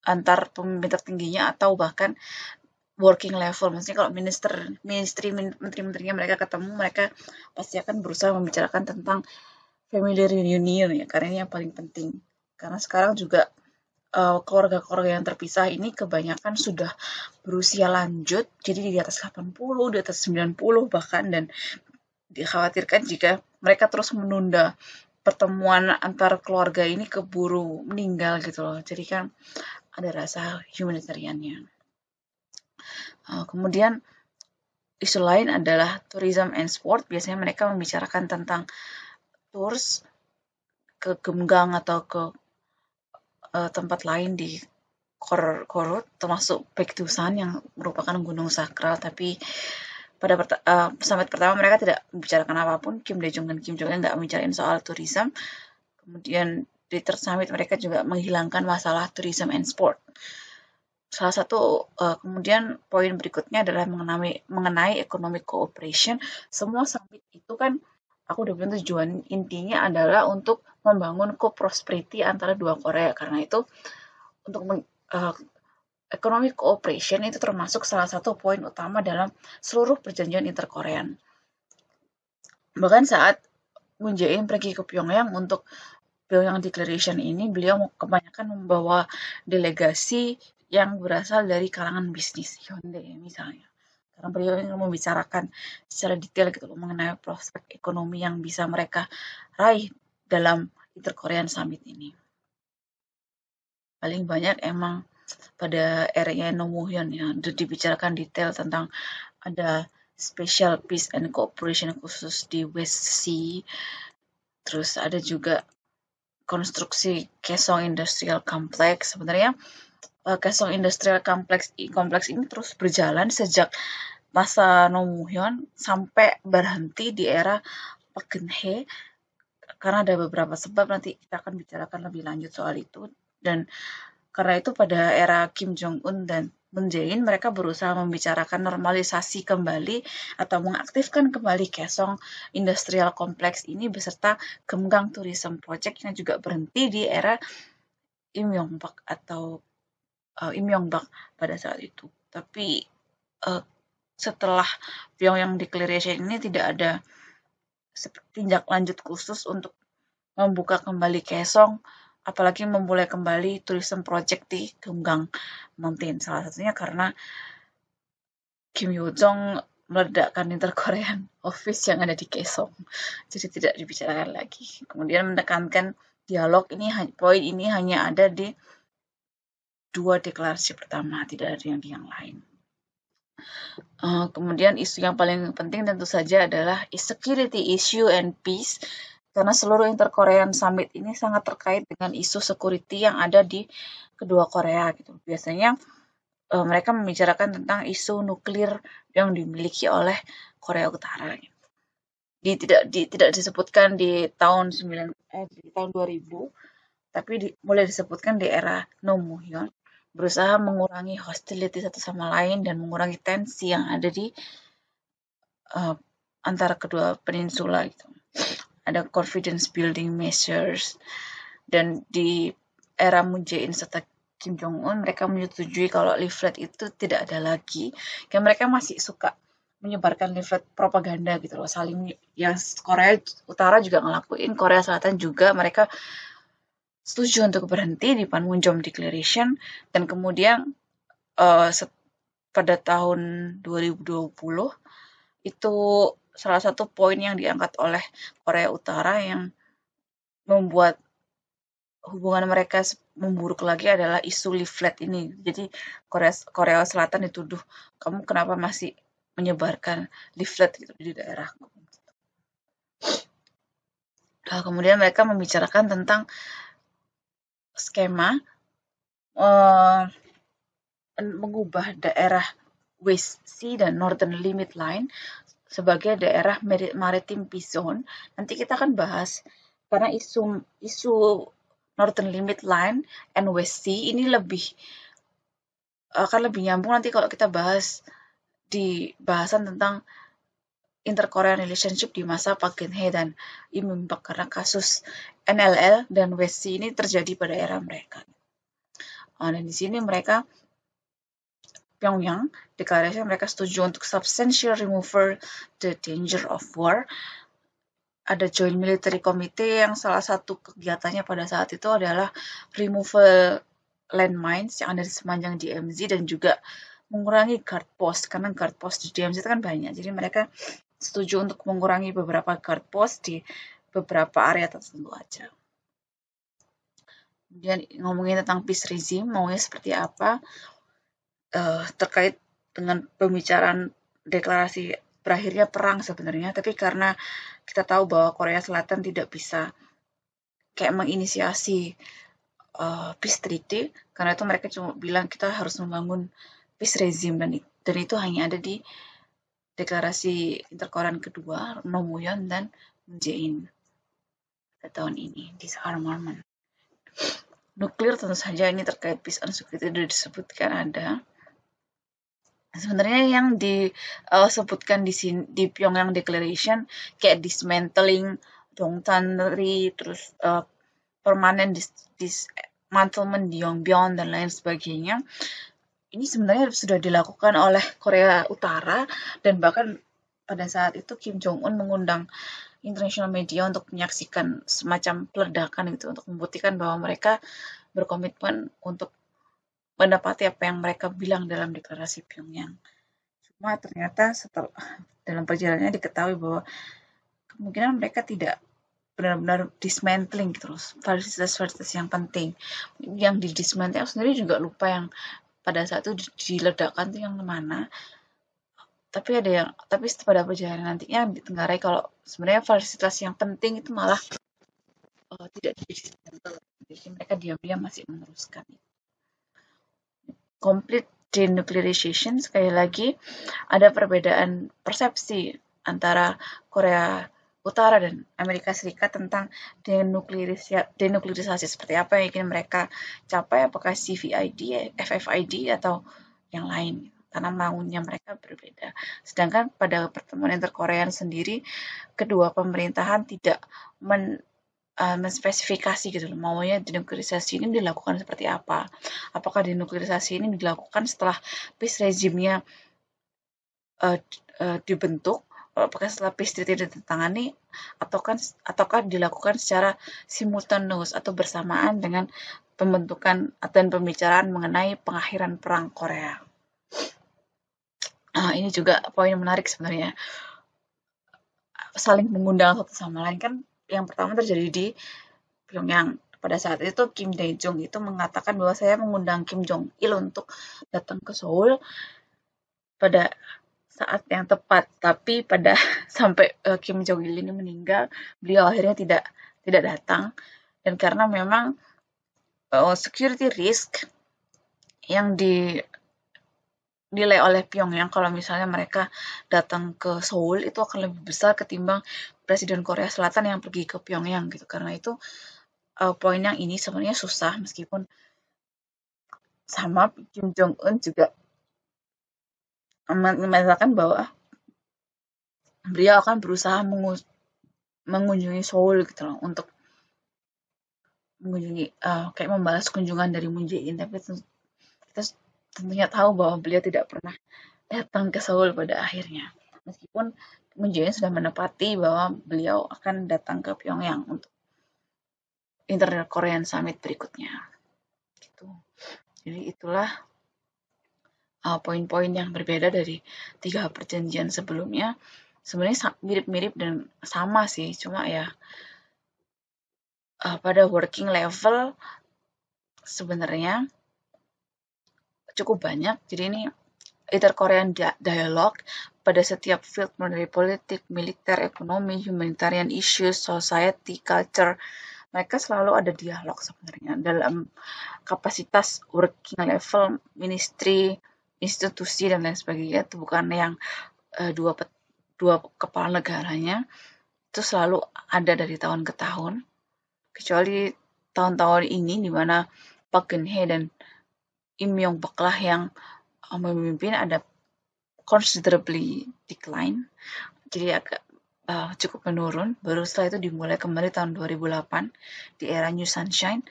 antar pemimpin tertingginya atau bahkan working level. Maksudnya kalau menteri-menterinya mereka ketemu, mereka pasti akan berusaha membicarakan tentang family reunion ya, karena ini yang paling penting. Karena sekarang juga keluarga-keluarga yang terpisah ini kebanyakan sudah berusia lanjut, jadi di atas 80, di atas 90 bahkan, dan dikhawatirkan jika mereka terus menunda pertemuan antar keluarga ini keburu meninggal gitu loh. Jadi kan ada rasa humanitariannya. Kemudian isu lain adalah tourism and sport. Biasanya mereka membicarakan tentang tours ke Gemgang atau ke tempat lain di Korut, termasuk Baekdusan yang merupakan gunung sakral. Tapi pada summit pertama mereka tidak membicarakan apapun. Kim Dae-jong dan Kim Jong-il nggak membicarain soal tourism. Kemudian di third summit mereka juga menghilangkan masalah tourism and sport. Salah satu kemudian poin berikutnya adalah mengenai economic cooperation. Semua summit itu kan aku udah bilang tujuan intinya adalah untuk membangun co-prosperity antara dua Korea. Karena itu untuk economic cooperation itu termasuk salah satu poin utama dalam seluruh perjanjian interkorean. Bahkan saat Moon Jae-in pergi ke Pyongyang untuk Pyongyang Declaration ini, beliau kebanyakan membawa delegasi yang berasal dari kalangan bisnis, Hyundai misalnya. Karena beliau ingin membicarakan secara detail gitu loh, mengenai prospek ekonomi yang bisa mereka raih dalam Inter-Korean Summit ini. Paling banyak emang pada era Nomuhyun ya, dibicarakan detail tentang ada special peace and cooperation khusus di West Sea. Terus ada juga konstruksi Kaesong Industrial Complex. Sebenarnya Kaesong Industrial Complex ini terus berjalan sejak masa Nomuhyun sampai berhenti di era Park Geun-hye, karena ada beberapa sebab, nanti kita akan bicarakan lebih lanjut soal itu. Dan karena itu pada era Kim Jong-un dan Moon Jae-in mereka berusaha membicarakan normalisasi kembali atau mengaktifkan kembali Kaesong Industrial Complex ini beserta Gemgang Tourism Project yang juga berhenti di era Im Yong-bak atau Im Yong-bak pada saat itu. Tapi setelah Pyongyang Declaration ini tidak ada tindak lanjut khusus untuk membuka kembali Kaesong, apalagi memulai kembali tourism project di Gemgang Mountain. Salah satunya karena Kim Yo-jong meledakkan Inter-Korean Office yang ada di Kaesong. Jadi tidak dibicarakan lagi. Kemudian menekankan dialog ini, poin ini hanya ada di dua deklarasi pertama, tidak ada yang lain. Kemudian isu yang paling penting tentu saja adalah security issue and peace, karena seluruh Inter-Korean Summit ini sangat terkait dengan isu security yang ada di kedua Korea gitu. Biasanya mereka membicarakan tentang isu nuklir yang dimiliki oleh Korea Utara. Gitu. tidak disebutkan di tahun 2000, tapi mulai disebutkan di era Nomuhyon, berusaha mengurangi hostility satu sama lain dan mengurangi tensi yang ada di antara kedua peninsula gitu. Ada confidence building measures, dan di era Moon Jae-in serta Kim Jong-un mereka menyetujui kalau leaflet itu tidak ada lagi. Kayak mereka masih suka menyebarkan leaflet propaganda gitu loh, saling, yang Korea Utara juga ngelakuin, Korea Selatan juga, mereka setuju untuk berhenti di Panmunjom Declaration, dan kemudian pada tahun 2020 itu salah satu poin yang diangkat oleh Korea Utara yang membuat hubungan mereka memburuk lagi adalah isu leaflet ini. Jadi Korea Selatan dituduh, kamu kenapa masih menyebarkan leaflet gitu di daerahku. Nah, kemudian mereka membicarakan tentang skema mengubah daerah West Sea dan Northern Limit Line sebagai daerah Maritime Peace Zone. Nanti kita akan bahas, karena isu Northern Limit Line and West Sea ini akan lebih nyambung nanti kalau kita bahas di bahasan tentang inter-Korean relationship di masa Park Geun-hye dan Lee Myung-bak, karena kasus NLL dan West Sea ini terjadi pada era mereka. Dan di sini mereka Pyongyang deklarasi mereka setuju untuk substantial removal the danger of war. Ada Joint Military Committee yang salah satu kegiatannya pada saat itu adalah removal landmines yang ada di sepanjang DMZ dan juga mengurangi guard post, karena guard post di DMZ itu kan banyak. Jadi mereka setuju untuk mengurangi beberapa guard post di beberapa area tertentu aja. Kemudian ngomongin tentang peace regime, maunya seperti apa, terkait dengan pembicaraan deklarasi berakhirnya perang sebenarnya, tapi karena kita tahu bahwa Korea Selatan tidak bisa kayak menginisiasi peace treaty, karena itu mereka cuma bilang kita harus membangun peace regime, dan itu hanya ada di deklarasi interkorean kedua Nomuhyon dan Moon Jae-in pada tahun ini, disarmament. Nuklir tentu saja ini terkait peace and security sudah disebutkan ada. Sebenarnya yang disebutkan di sini di Pyongyang Declaration kayak dismantling Dongtan-ri, terus permanent dismantlement di Yongbyon dan lain sebagainya. Ini sebenarnya sudah dilakukan oleh Korea Utara, dan bahkan pada saat itu Kim Jong-un mengundang international media untuk menyaksikan semacam peledakan gitu, untuk membuktikan bahwa mereka berkomitmen untuk mendapati apa yang mereka bilang dalam deklarasi Pyongyang. Cuma ternyata setelah dalam perjalanannya diketahui bahwa kemungkinan mereka tidak benar-benar dismantling gitu loh, fasilitas-fasilitas yang penting. Yang di dismantling sendiri juga lupa yang pada saat itu diledakkan itu yang mana. Tapi pada perjalanan nantinya ditenggarai kalau sebenarnya fasilitas yang penting itu malah tidak dismantle. Jadi mereka diam-diam masih meneruskan. Complete denuclearization, sekali lagi ada perbedaan persepsi antara Korea Utara dan Amerika Serikat tentang denuklearisasi seperti apa yang ingin mereka capai, apakah CVID, FFID, atau yang lain, karena maunya mereka berbeda. Sedangkan pada pertemuan interkorean sendiri, kedua pemerintahan tidak menspesifikasi gitu loh, maunya denuklearisasi ini dilakukan seperti apa. Apakah denuklearisasi ini dilakukan setelah peace regime-nya dibentuk, apakah setelah peace treaty ditandatangani, ataukah dilakukan secara simultaneous atau bersamaan dengan pembentukan dan pembicaraan mengenai pengakhiran perang Korea. Ini juga poin menarik sebenarnya, saling mengundang satu sama lain. Kan yang pertama terjadi di Pyongyang. Pada saat itu Kim Dae-jung itu mengatakan bahwa saya mengundang Kim Jong-il untuk datang ke Seoul pada saat yang tepat, tapi sampai Kim Jong-il ini meninggal, beliau akhirnya tidak datang, dan karena memang security risk yang nilai oleh Pyongyang kalau misalnya mereka datang ke Seoul itu akan lebih besar ketimbang Presiden Korea Selatan yang pergi ke Pyongyang gitu. Karena itu poin yang ini sebenarnya susah meskipun sama Kim Jong Un juga mengatakan bahwa beliau akan berusaha mengunjungi Seoul gitu loh untuk mengunjungi kayak membalas kunjungan dari Moon Jae-in, tapi kita tentunya tahu bahwa beliau tidak pernah datang ke Seoul pada akhirnya. Meskipun Moon Jae-in sudah menepati bahwa beliau akan datang ke Pyongyang untuk Internet Korean Summit berikutnya. Gitu. Jadi itulah poin-poin yang berbeda dari 3 perjanjian sebelumnya. Sebenarnya mirip-mirip dan sama sih, cuma ya pada working level sebenarnya cukup banyak. Jadi ini Inter-Korean Dialogue pada setiap field mulai politik, militer, ekonomi, humanitarian issues, society, culture. Mereka selalu ada dialog sebenarnya dalam kapasitas working level, ministry, institusi, dan lain sebagainya. Itu bukan yang dua kepala negaranya. Itu selalu ada dari tahun ke tahun. Kecuali tahun-tahun ini di mana Park Geun-hye dan Im Yong-bak lah yang memimpin, ada considerably decline, jadi agak cukup menurun. Baru setelah itu dimulai kembali tahun 2008 di era New Sunshine.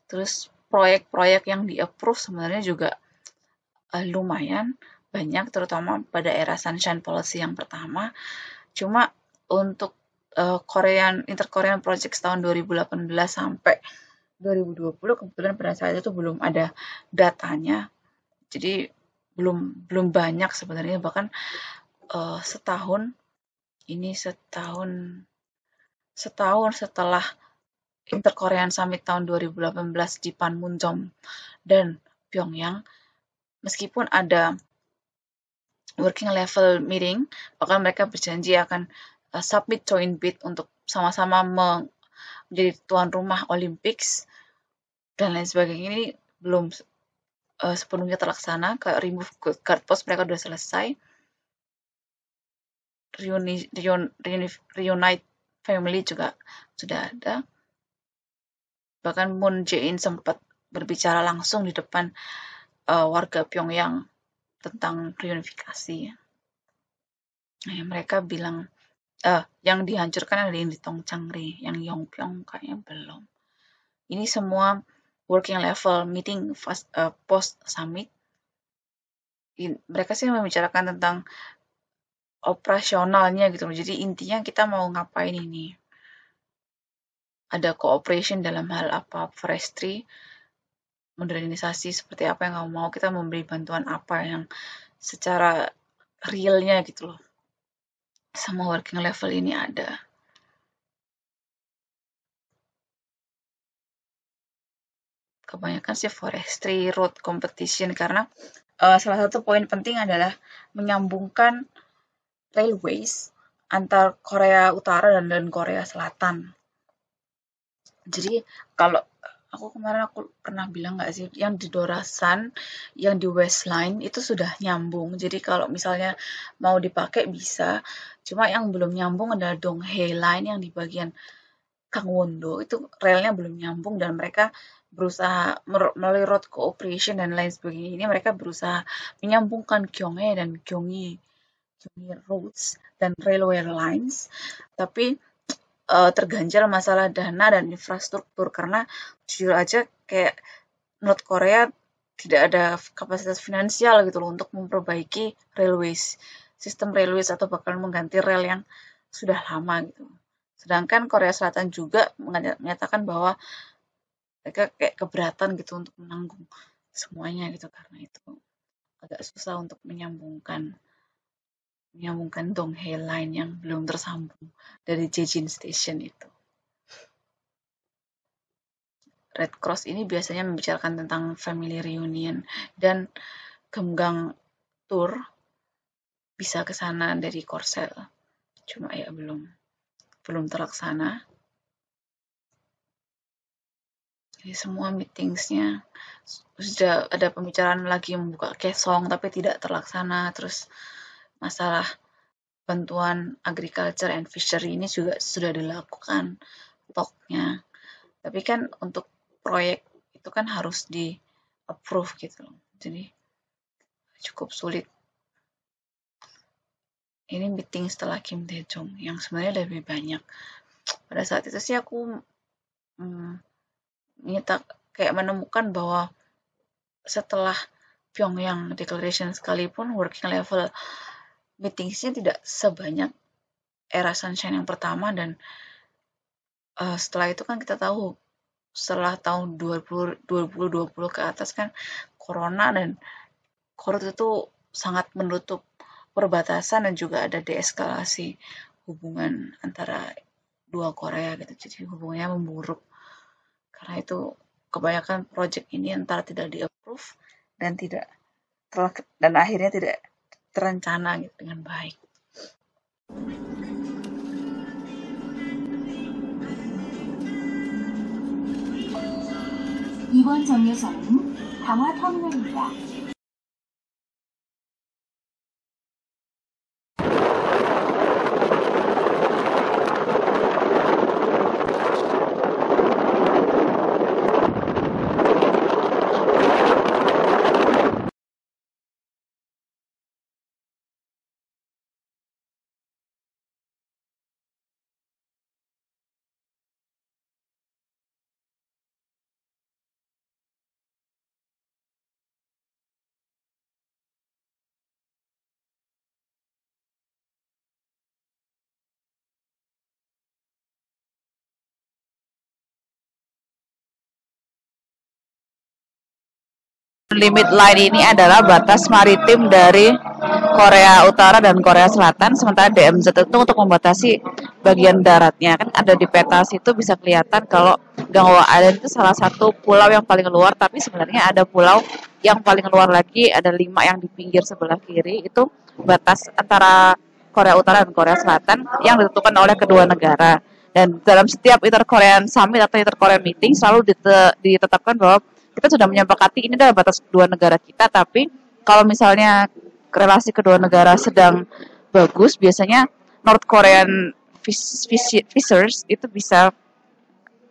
Terus proyek-proyek yang di-approve sebenarnya juga lumayan banyak, terutama pada era Sunshine Policy yang pertama. Cuma untuk Inter-Korean Project tahun 2018 sampai 2020 kebetulan pada saat itu belum ada datanya. Jadi belum banyak sebenarnya, bahkan setahun setelah Inter-Korean Summit tahun 2018 di Panmunjom dan Pyongyang, meskipun ada working level meeting, bahkan mereka berjanji akan submit joint bid untuk sama-sama menjadi tuan rumah Olympics dan lain sebagainya. Ini belum sepenuhnya terlaksana. Kayak remove guard post mereka sudah selesai. Reunite family juga sudah ada. Bahkan Moon Jae-in sempat berbicara langsung di depan warga Pyongyang tentang reunifikasi. Nah, mereka bilang yang dihancurkan ada yang di Tongchangri, yang Yongpyong kayaknya belum. Ini semua working level meeting post summit. Mereka sih membicarakan tentang operasionalnya gitu loh. Jadi intinya kita mau ngapain ini? Ada cooperation dalam hal apa? Forestry, modernisasi seperti apa yang kamu mau, kita memberi bantuan apa yang secara realnya gitu loh. Sama working level ini ada. Kebanyakan sih forestry, road competition, karena salah satu poin penting adalah menyambungkan railways antar Korea Utara dan Korea Selatan. Jadi kalau kemarin aku pernah bilang nggak sih, yang di Dorasan, yang di West Line itu sudah nyambung. Jadi kalau misalnya mau dipakai bisa. Cuma yang belum nyambung adalah Donghae Line yang di bagian Gangwon-do. Itu relnya belum nyambung dan mereka berusaha melalui road cooperation dan lain sebagainya. Ini mereka berusaha menyambungkan Gyeonghae dan Gyeonggi roads dan railway lines. Tapi terganjal masalah dana dan infrastruktur, karena jujur aja kayak North Korea tidak ada kapasitas finansial gitu loh untuk memperbaiki sistem railways atau bahkan mengganti rel yang sudah lama gitu. Sedangkan Korea Selatan juga menyatakan bahwa mereka kayak keberatan gitu untuk menanggung semuanya gitu, karena itu agak susah untuk menyambungkan Donghae Line yang belum tersambung dari Jeju Station itu. Red Cross ini biasanya membicarakan tentang family reunion dan Gemgang Tour bisa ke sana dari Korsel. Cuma ya belum terlaksana. Jadi semua meetingsnya sudah ada pembicaraan lagi membuka kesong tapi tidak terlaksana. Terus masalah bantuan agriculture and fishery ini juga sudah dilakukan talknya. Tapi kan untuk proyek itu kan harus di approve gitu loh. Jadi cukup sulit. Ini meeting setelah Kim Dae-jong yang sebenarnya lebih banyak. Pada saat itu sih aku kayak menemukan bahwa setelah Pyongyang Declaration sekalipun working level meetingsnya tidak sebanyak era Sunshine yang pertama, dan setelah itu kan kita tahu setelah tahun 2020 ke atas kan corona, dan corona itu sangat menutup perbatasan dan juga ada deeskalasi hubungan antara dua Korea gitu, jadi hubungannya memburuk. Karena itu kebanyakan project ini antara tidak di-approve dan akhirnya tidak terencana gitu dengan baik. 이번 정류소는 강화터미널입니다. Limit line ini adalah batas maritim dari Korea Utara dan Korea Selatan, sementara DMZ itu untuk membatasi bagian daratnya. Kan ada di peta situ bisa kelihatan kalau Gangwon Island itu salah satu pulau yang paling luar, tapi sebenarnya ada pulau yang paling luar lagi, ada 5 yang di pinggir sebelah kiri. Itu batas antara Korea Utara dan Korea Selatan yang ditentukan oleh kedua negara. Dan dalam setiap Inter-Korean Summit atau Inter-Korean Meeting selalu ditetapkan bahwa kita sudah menyepakati ini adalah batas kedua negara kita, tapi kalau misalnya relasi kedua negara sedang bagus, biasanya North Korean fishers itu bisa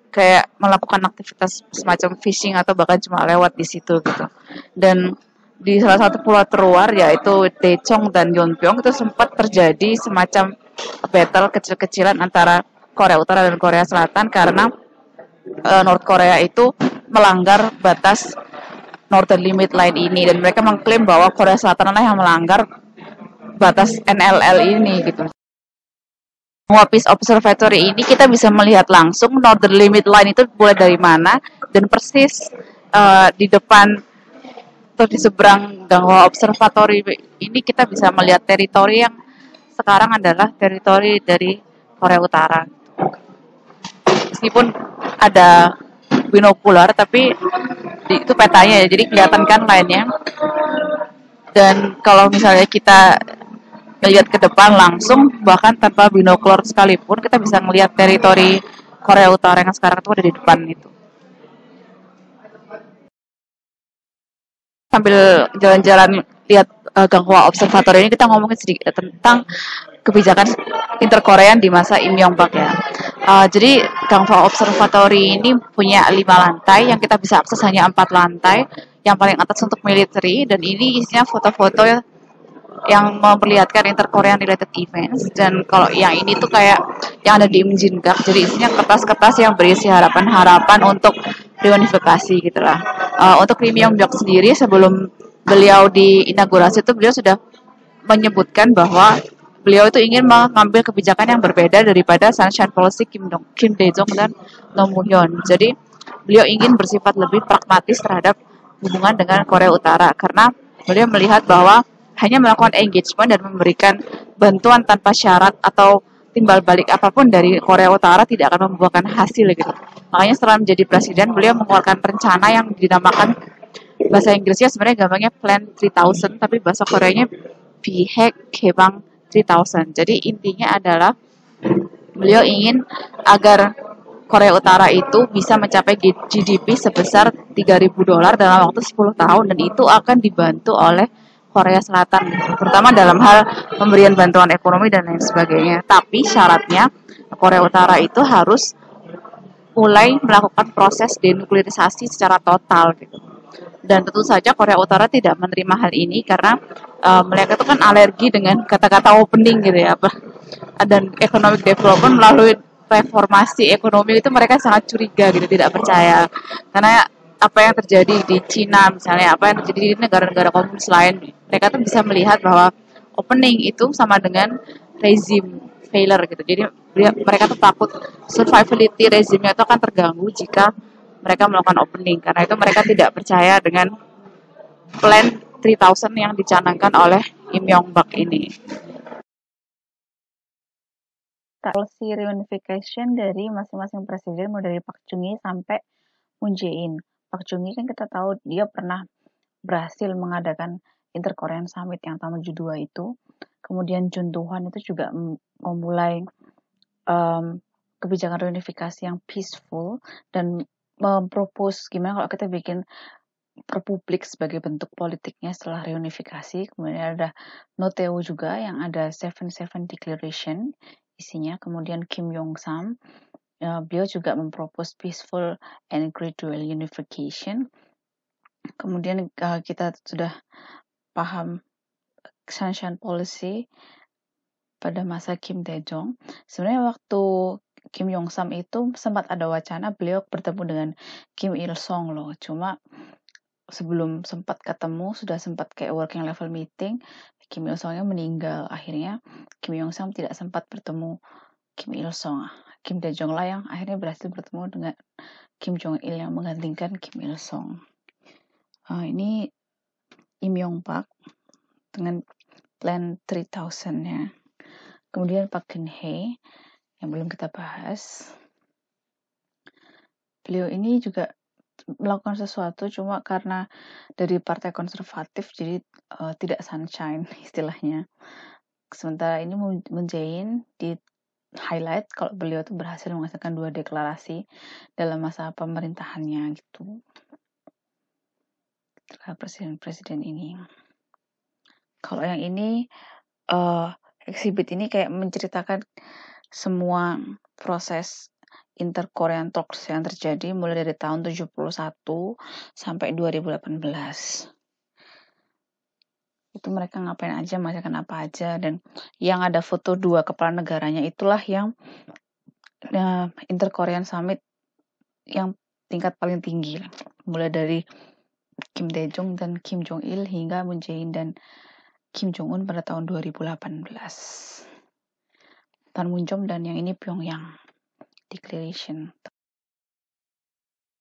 kayak melakukan aktivitas semacam fishing atau bahkan cuma lewat di situ gitu. Dan di salah satu pulau terluar yaitu Daejeong dan Yeonpyeong itu sempat terjadi semacam battle kecil-kecilan antara Korea Utara dan Korea Selatan karena North Korea itu melanggar batas Northern Limit Line ini, dan mereka mengklaim bahwa Korea Selatan lah yang melanggar batas NLL ini gitu. Semua Peace Observatory ini kita bisa melihat langsung Northern Limit Line itu mulai dari mana, dan persis di depan atau di seberang Gangwon Observatory ini kita bisa melihat teritori yang sekarang adalah teritori dari Korea Utara. Meskipun ada binokular, tapi itu petanya ya, jadi kelihatan kan lainnya. Dan kalau misalnya kita melihat ke depan langsung, bahkan tanpa binokular sekalipun, kita bisa melihat teritori Korea Utara yang sekarang itu ada di depan itu. Sambil jalan-jalan lihat Gangwon Observatory ini, kita ngomongin sedikit tentang kebijakan interkorean di masa Im Yong Bak ya. Jadi Gangwon Observatory ini punya 5 lantai, yang kita bisa akses hanya 4 lantai. Yang paling atas untuk military, dan ini isinya foto-foto yang memperlihatkan interkorean related events. Dan kalau yang ini tuh kayak yang ada di Imjingak, jadi isinya kertas-kertas yang berisi harapan-harapan untuk reunifikasi gitulah. Untuk Lim Yong Bak sendiri, sebelum beliau diinaugurasi itu beliau sudah menyebutkan bahwa beliau itu ingin mengambil kebijakan yang berbeda daripada Sunshine Policy Kim Dae-jong dan Roh Moo-hyun. Jadi beliau ingin bersifat lebih pragmatis terhadap hubungan dengan Korea Utara, karena beliau melihat bahwa hanya melakukan engagement dan memberikan bantuan tanpa syarat atau timbal balik apapun dari Korea Utara tidak akan membuahkan hasil gitu. Makanya setelah menjadi presiden, beliau mengeluarkan rencana yang dinamakan, bahasa Inggrisnya sebenarnya gampangnya Plan 3000, tapi bahasa Koreanya Bihek Gebang 3000. Jadi intinya adalah beliau ingin agar Korea Utara itu bisa mencapai GDP sebesar $3.000 dalam waktu 10 tahun, dan itu akan dibantu oleh Korea Selatan, terutama dalam hal pemberian bantuan ekonomi dan lain sebagainya. Tapi syaratnya Korea Utara itu harus mulai melakukan proses denuklearisasi secara total gitu. Dan tentu saja Korea Utara tidak menerima hal ini karena mereka itu kan alergi dengan kata-kata opening gitu ya, dan economic development melalui reformasi ekonomi itu mereka sangat curiga gitu, tidak percaya. Karena apa yang terjadi di Cina misalnya, apa yang terjadi di negara-negara komunis lain, mereka tuh bisa melihat bahwa opening itu sama dengan rezim failure gitu. Jadi mereka tuh takut survivability rezimnya itu akan terganggu jika mereka melakukan opening. Karena itu mereka tidak percaya dengan plan 3000 yang dicanangkan oleh Im Yong Bak ini. Policy reunification dari masing-masing presiden, mulai dari Park Chung-hee sampai Moon Jae-in. Park Chung-hee kan kita tahu dia pernah berhasil mengadakan Inter-Korean Summit yang tahun 72 itu. Kemudian Jun Do-hwan itu juga memulai kebijakan reunifikasi yang peaceful dan mempropose gimana kalau kita bikin republik sebagai bentuk politiknya setelah reunifikasi. Kemudian ada Noteo juga yang ada 7-7 Declaration isinya. Kemudian Kim Yong-sam, beliau juga mempropose peaceful and gradual unification. Kemudian kita sudah paham Sunshine Policy pada masa Kim Dae-jong. Sebenarnya waktu Kim Yong-sam itu sempat ada wacana beliau bertemu dengan Kim Il-sung loh. Cuma sebelum sempat ketemu, sudah sempat kayak working level meeting, Kim Il-sungnya meninggal. Akhirnya Kim Yong-sam tidak sempat bertemu Kim Il-sung. Kim Dae-jong lah yang akhirnya berhasil bertemu dengan Kim Jong-il yang menggantikan Kim Il-sung. Ini Im Yong Bak dengan plan 3000-nya. Kemudian Park Geun-hye yang belum kita bahas. Beliau ini juga melakukan sesuatu, cuma karena dari partai konservatif jadi tidak sunshine istilahnya. Sementara ini Moon Jae-in di highlight kalau beliau tuh berhasil menghasilkan 2 deklarasi dalam masa pemerintahannya gitu. Presiden-presiden ini. Kalau yang ini exhibit ini kayak menceritakan semua proses Inter-Korean Talks yang terjadi mulai dari tahun 71 sampai 2018. Itu mereka ngapain aja, menghasilkan apa aja, dan yang ada foto 2 kepala negaranya itulah yang Inter-Korean Summit yang tingkat paling tinggi. Mulai dari Kim Dae-jong dan Kim Jong-il hingga Moon Jae-in dan Kim Jong-un pada tahun 2018. Panmunjom dan yang ini Pyongyang Declaration.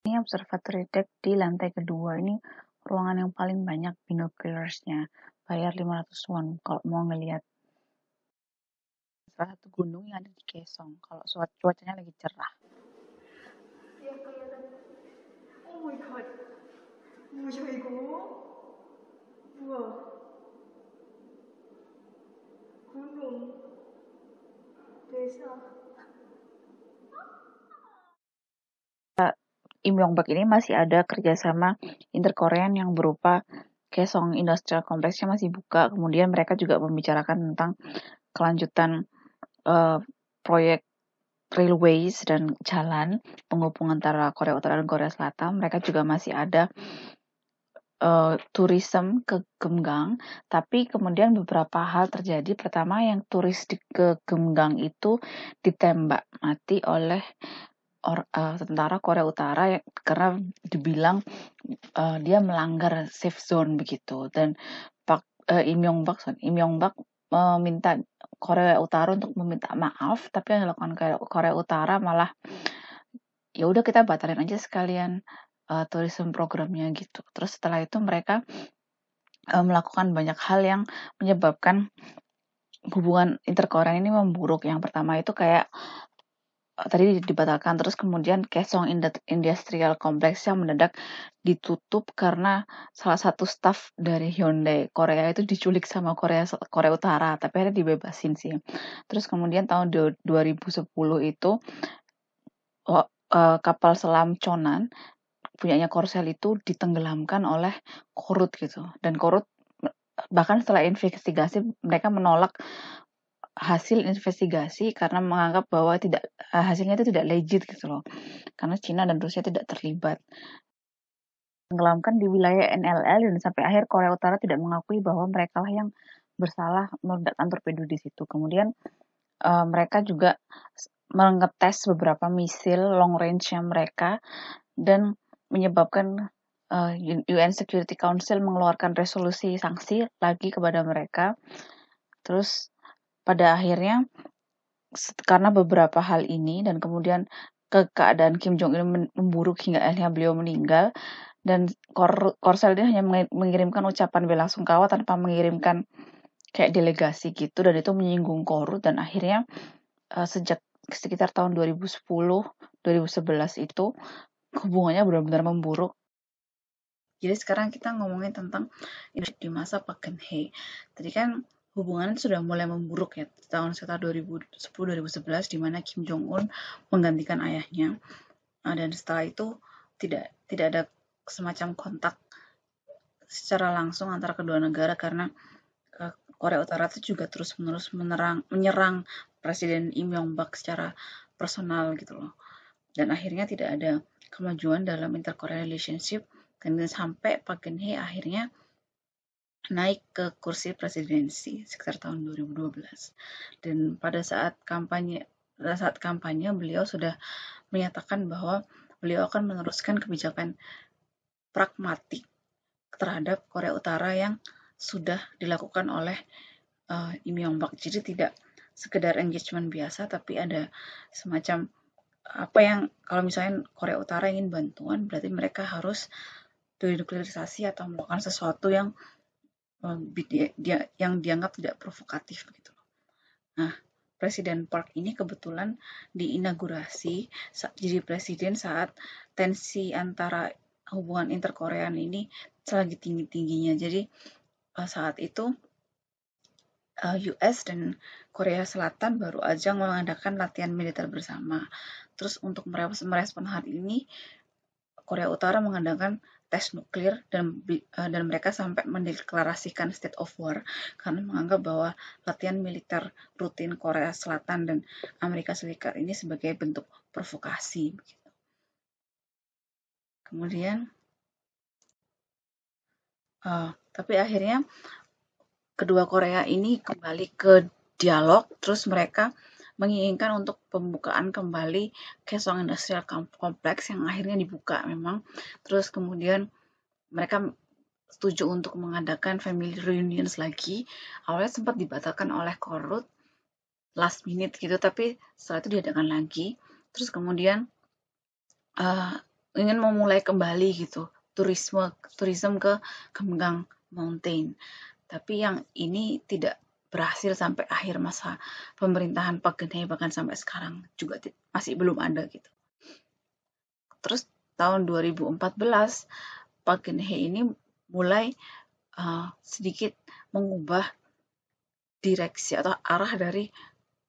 Ini observatory deck di lantai kedua. Ini ruangan yang paling banyak binoculars-nya. Bayar 500 won kalau mau ngelihat salah satu gunung yang ada di Kaesong kalau cuacanya lagi cerah. Ya kelihatan. Oh my god. 뭐야 이거? 우와. gunung. Desa. Im Yong Bak ini masih ada kerjasama Inter-Korean yang berupa Kaesong Industrial Complex-nya masih buka. Kemudian mereka juga membicarakan tentang kelanjutan proyek railways dan jalan penghubung antara Korea Utara dan Korea Selatan. Mereka juga masih ada tourism ke Geumgang, tapi kemudian beberapa hal terjadi. Pertama, yang turis ke Geumgang itu ditembak mati oleh tentara Korea Utara karena dibilang dia melanggar safe zone begitu. Dan Im Yong Bak meminta Korea Utara untuk meminta maaf, tapi yang dilakukan Korea Utara malah ya udah kita batalin aja sekalian tourism programnya gitu. Terus setelah itu mereka melakukan banyak hal yang menyebabkan hubungan Inter-Korean ini memburuk. Yang pertama itu kayak tadi dibatalkan, terus kemudian Kaesong Industrial Complex yang mendadak ditutup karena salah satu staff dari Hyundai Korea itu diculik sama Korea Utara, tapi akhirnya dibebasin sih. Terus kemudian tahun 2010 itu kapal selam Conan punyanya Korsel itu ditenggelamkan oleh Korut gitu. Dan Korut bahkan setelah investigasi mereka menolak hasil investigasi karena menganggap bahwa hasilnya itu tidak legit gitu loh. Karena Cina dan Rusia tidak terlibat. Tenggelamkan di wilayah NLL dan sampai akhir Korea Utara tidak mengakui bahwa mereka lah yang bersalah meledakkan torpedo di situ. Kemudian mereka juga mengetes beberapa misil long range-nya mereka dan menyebabkan UN Security Council mengeluarkan resolusi sanksi lagi kepada mereka. Terus pada akhirnya karena beberapa hal ini dan kemudian keadaan Kim Jong Un memburuk hingga akhirnya beliau meninggal dan Korsel ini hanya mengirimkan ucapan bela sungkawa tanpa mengirimkan kayak delegasi gitu dan itu menyinggung Korut dan akhirnya sejak sekitar tahun 2010-2011 itu hubungannya benar-benar memburuk. Jadi sekarang kita ngomongin tentang di masa Park Geun-hye. Tadi kan hubungan sudah mulai memburuk ya tahun sekitar 2010-2011 di mana Kim Jong Un menggantikan ayahnya. Dan setelah itu tidak ada semacam kontak secara langsung antara kedua negara karena Korea Utara itu juga terus-menerus menyerang Presiden Im Yong-bak secara personal gitu loh. Dan akhirnya tidak ada kemajuan dalam inter-Korea relationship dan sampai Park Geun-hye akhirnya naik ke kursi presidensi sekitar tahun 2012. Dan pada saat kampanye beliau sudah menyatakan bahwa beliau akan meneruskan kebijakan pragmatik terhadap Korea Utara yang sudah dilakukan oleh Im Yong-bak. Jadi tidak sekedar engagement biasa, tapi ada semacam apa yang kalau misalnya Korea Utara ingin bantuan, berarti mereka harus denuklearisasi atau melakukan sesuatu yang dianggap tidak provokatif begitu. Nah, Presiden Park ini kebetulan diinaugurasi jadi presiden saat tensi antara hubungan interkorean ini lagi tinggi-tingginya. Jadi saat itu US dan Korea Selatan baru aja mengadakan latihan militer bersama. Terus untuk merespon hal ini, Korea Utara mengadakan tes nuklir dan mereka sampai mendeklarasikan state of war karena menganggap bahwa latihan militer rutin Korea Selatan dan Amerika Serikat ini sebagai bentuk provokasi. Kemudian, tapi akhirnya kedua Korea ini kembali ke dialog, terus mereka menginginkan untuk pembukaan kembali Kaesong Industrial Complex yang akhirnya dibuka memang. Terus kemudian mereka setuju untuk mengadakan family reunions lagi. Awalnya sempat dibatalkan oleh Korut last minute gitu, tapi setelah itu diadakan lagi. Terus kemudian ingin memulai kembali gitu tourism ke Gemgang Mountain. Tapi yang ini tidak berhasil sampai akhir masa pemerintahan Park Geun-hye, bahkan sampai sekarang juga masih belum ada gitu. Terus tahun 2014 Park Geun-hye ini mulai sedikit mengubah direksi atau arah dari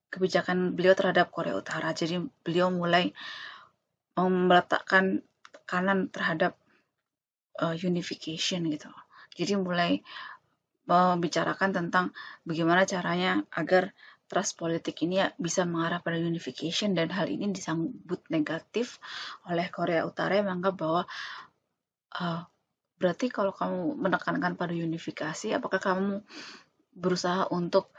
kebijakan beliau terhadap Korea Utara. Jadi beliau mulai meletakkan tekanan terhadap unification gitu. Jadi mulai membicarakan tentang bagaimana caranya agar trust politik ini bisa mengarah pada unification dan hal ini disambut negatif oleh Korea Utara yang menganggap bahwa berarti kalau kamu menekankan pada unifikasi, apakah kamu berusaha untuk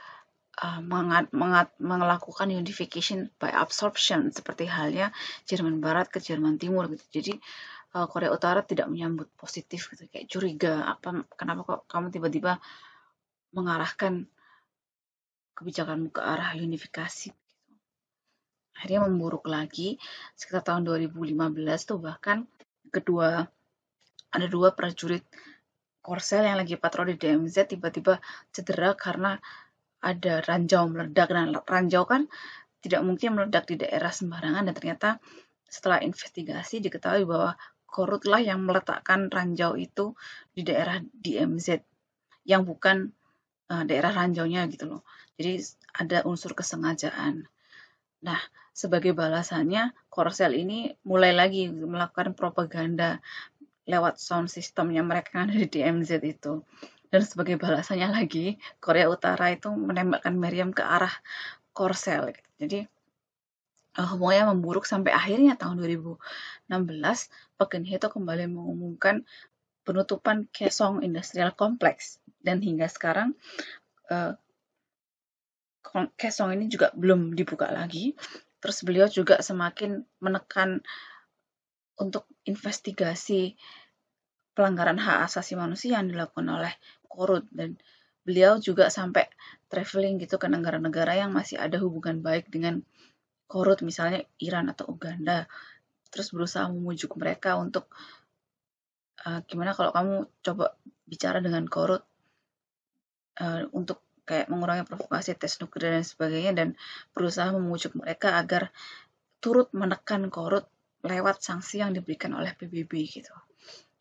melakukan unification by absorption seperti halnya Jerman Barat ke Jerman Timur gitu. Jadi Korea Utara tidak menyambut positif gitu, kayak curiga kenapa kok kamu tiba-tiba mengarahkan kebijakanmu ke arah unifikasi gitu. Akhirnya memburuk lagi sekitar tahun 2015 tuh bahkan ada dua prajurit Korsel yang lagi patroli di DMZ tiba-tiba cedera karena ada ranjau meledak. Dan ranjau kan tidak mungkin meledak di daerah sembarangan dan ternyata setelah investigasi diketahui bahwa Korut lah yang meletakkan ranjau itu di daerah DMZ yang bukan daerah ranjaunya gitu loh. Jadi ada unsur kesengajaan. Nah, sebagai balasannya, Korsel ini mulai lagi melakukan propaganda lewat sound systemnya mereka yang ada di DMZ itu. Dan sebagai balasannya lagi, Korea Utara itu menembakkan meriam ke arah Korsel. Jadi hubungannya memburuk sampai akhirnya tahun 2016, Park Geun-hye itu kembali mengumumkan penutupan Kaesong Industrial Complex. Dan hingga sekarang Kaesong ini juga belum dibuka lagi. Terus beliau juga semakin menekan untuk investigasi pelanggaran hak asasi manusia yang dilakukan oleh Korut, dan beliau juga sampai traveling gitu ke negara-negara yang masih ada hubungan baik dengan Korut, misalnya Iran atau Uganda, terus berusaha memujuk mereka untuk gimana kalau kamu coba bicara dengan Korut untuk kayak mengurangi provokasi tes nuklir dan sebagainya, dan berusaha memujuk mereka agar turut menekan Korut lewat sanksi yang diberikan oleh PBB gitu.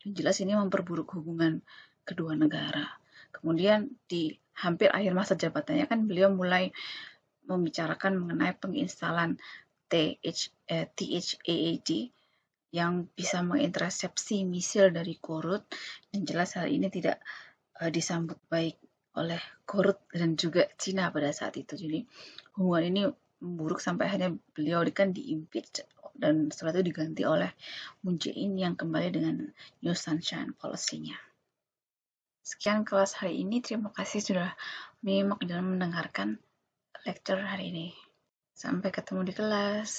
Yang jelas ini memperburuk hubungan kedua negara. Kemudian di hampir akhir masa jabatannya kan beliau mulai membicarakan mengenai penginstalan THAAD yang bisa mengintersepsi misil dari Korut, dan jelas hal ini tidak disambut baik oleh Korut dan juga Cina pada saat itu. Jadi hubungan ini memburuk sampai akhirnya beliau kan di-impeach dan setelah itu diganti oleh Moon Jae-in yang kembali dengan New Sunshine Policy-nya. Sekian kelas hari ini, terima kasih sudah menyimak dan mendengarkan lecture hari ini. Sampai ketemu di kelas.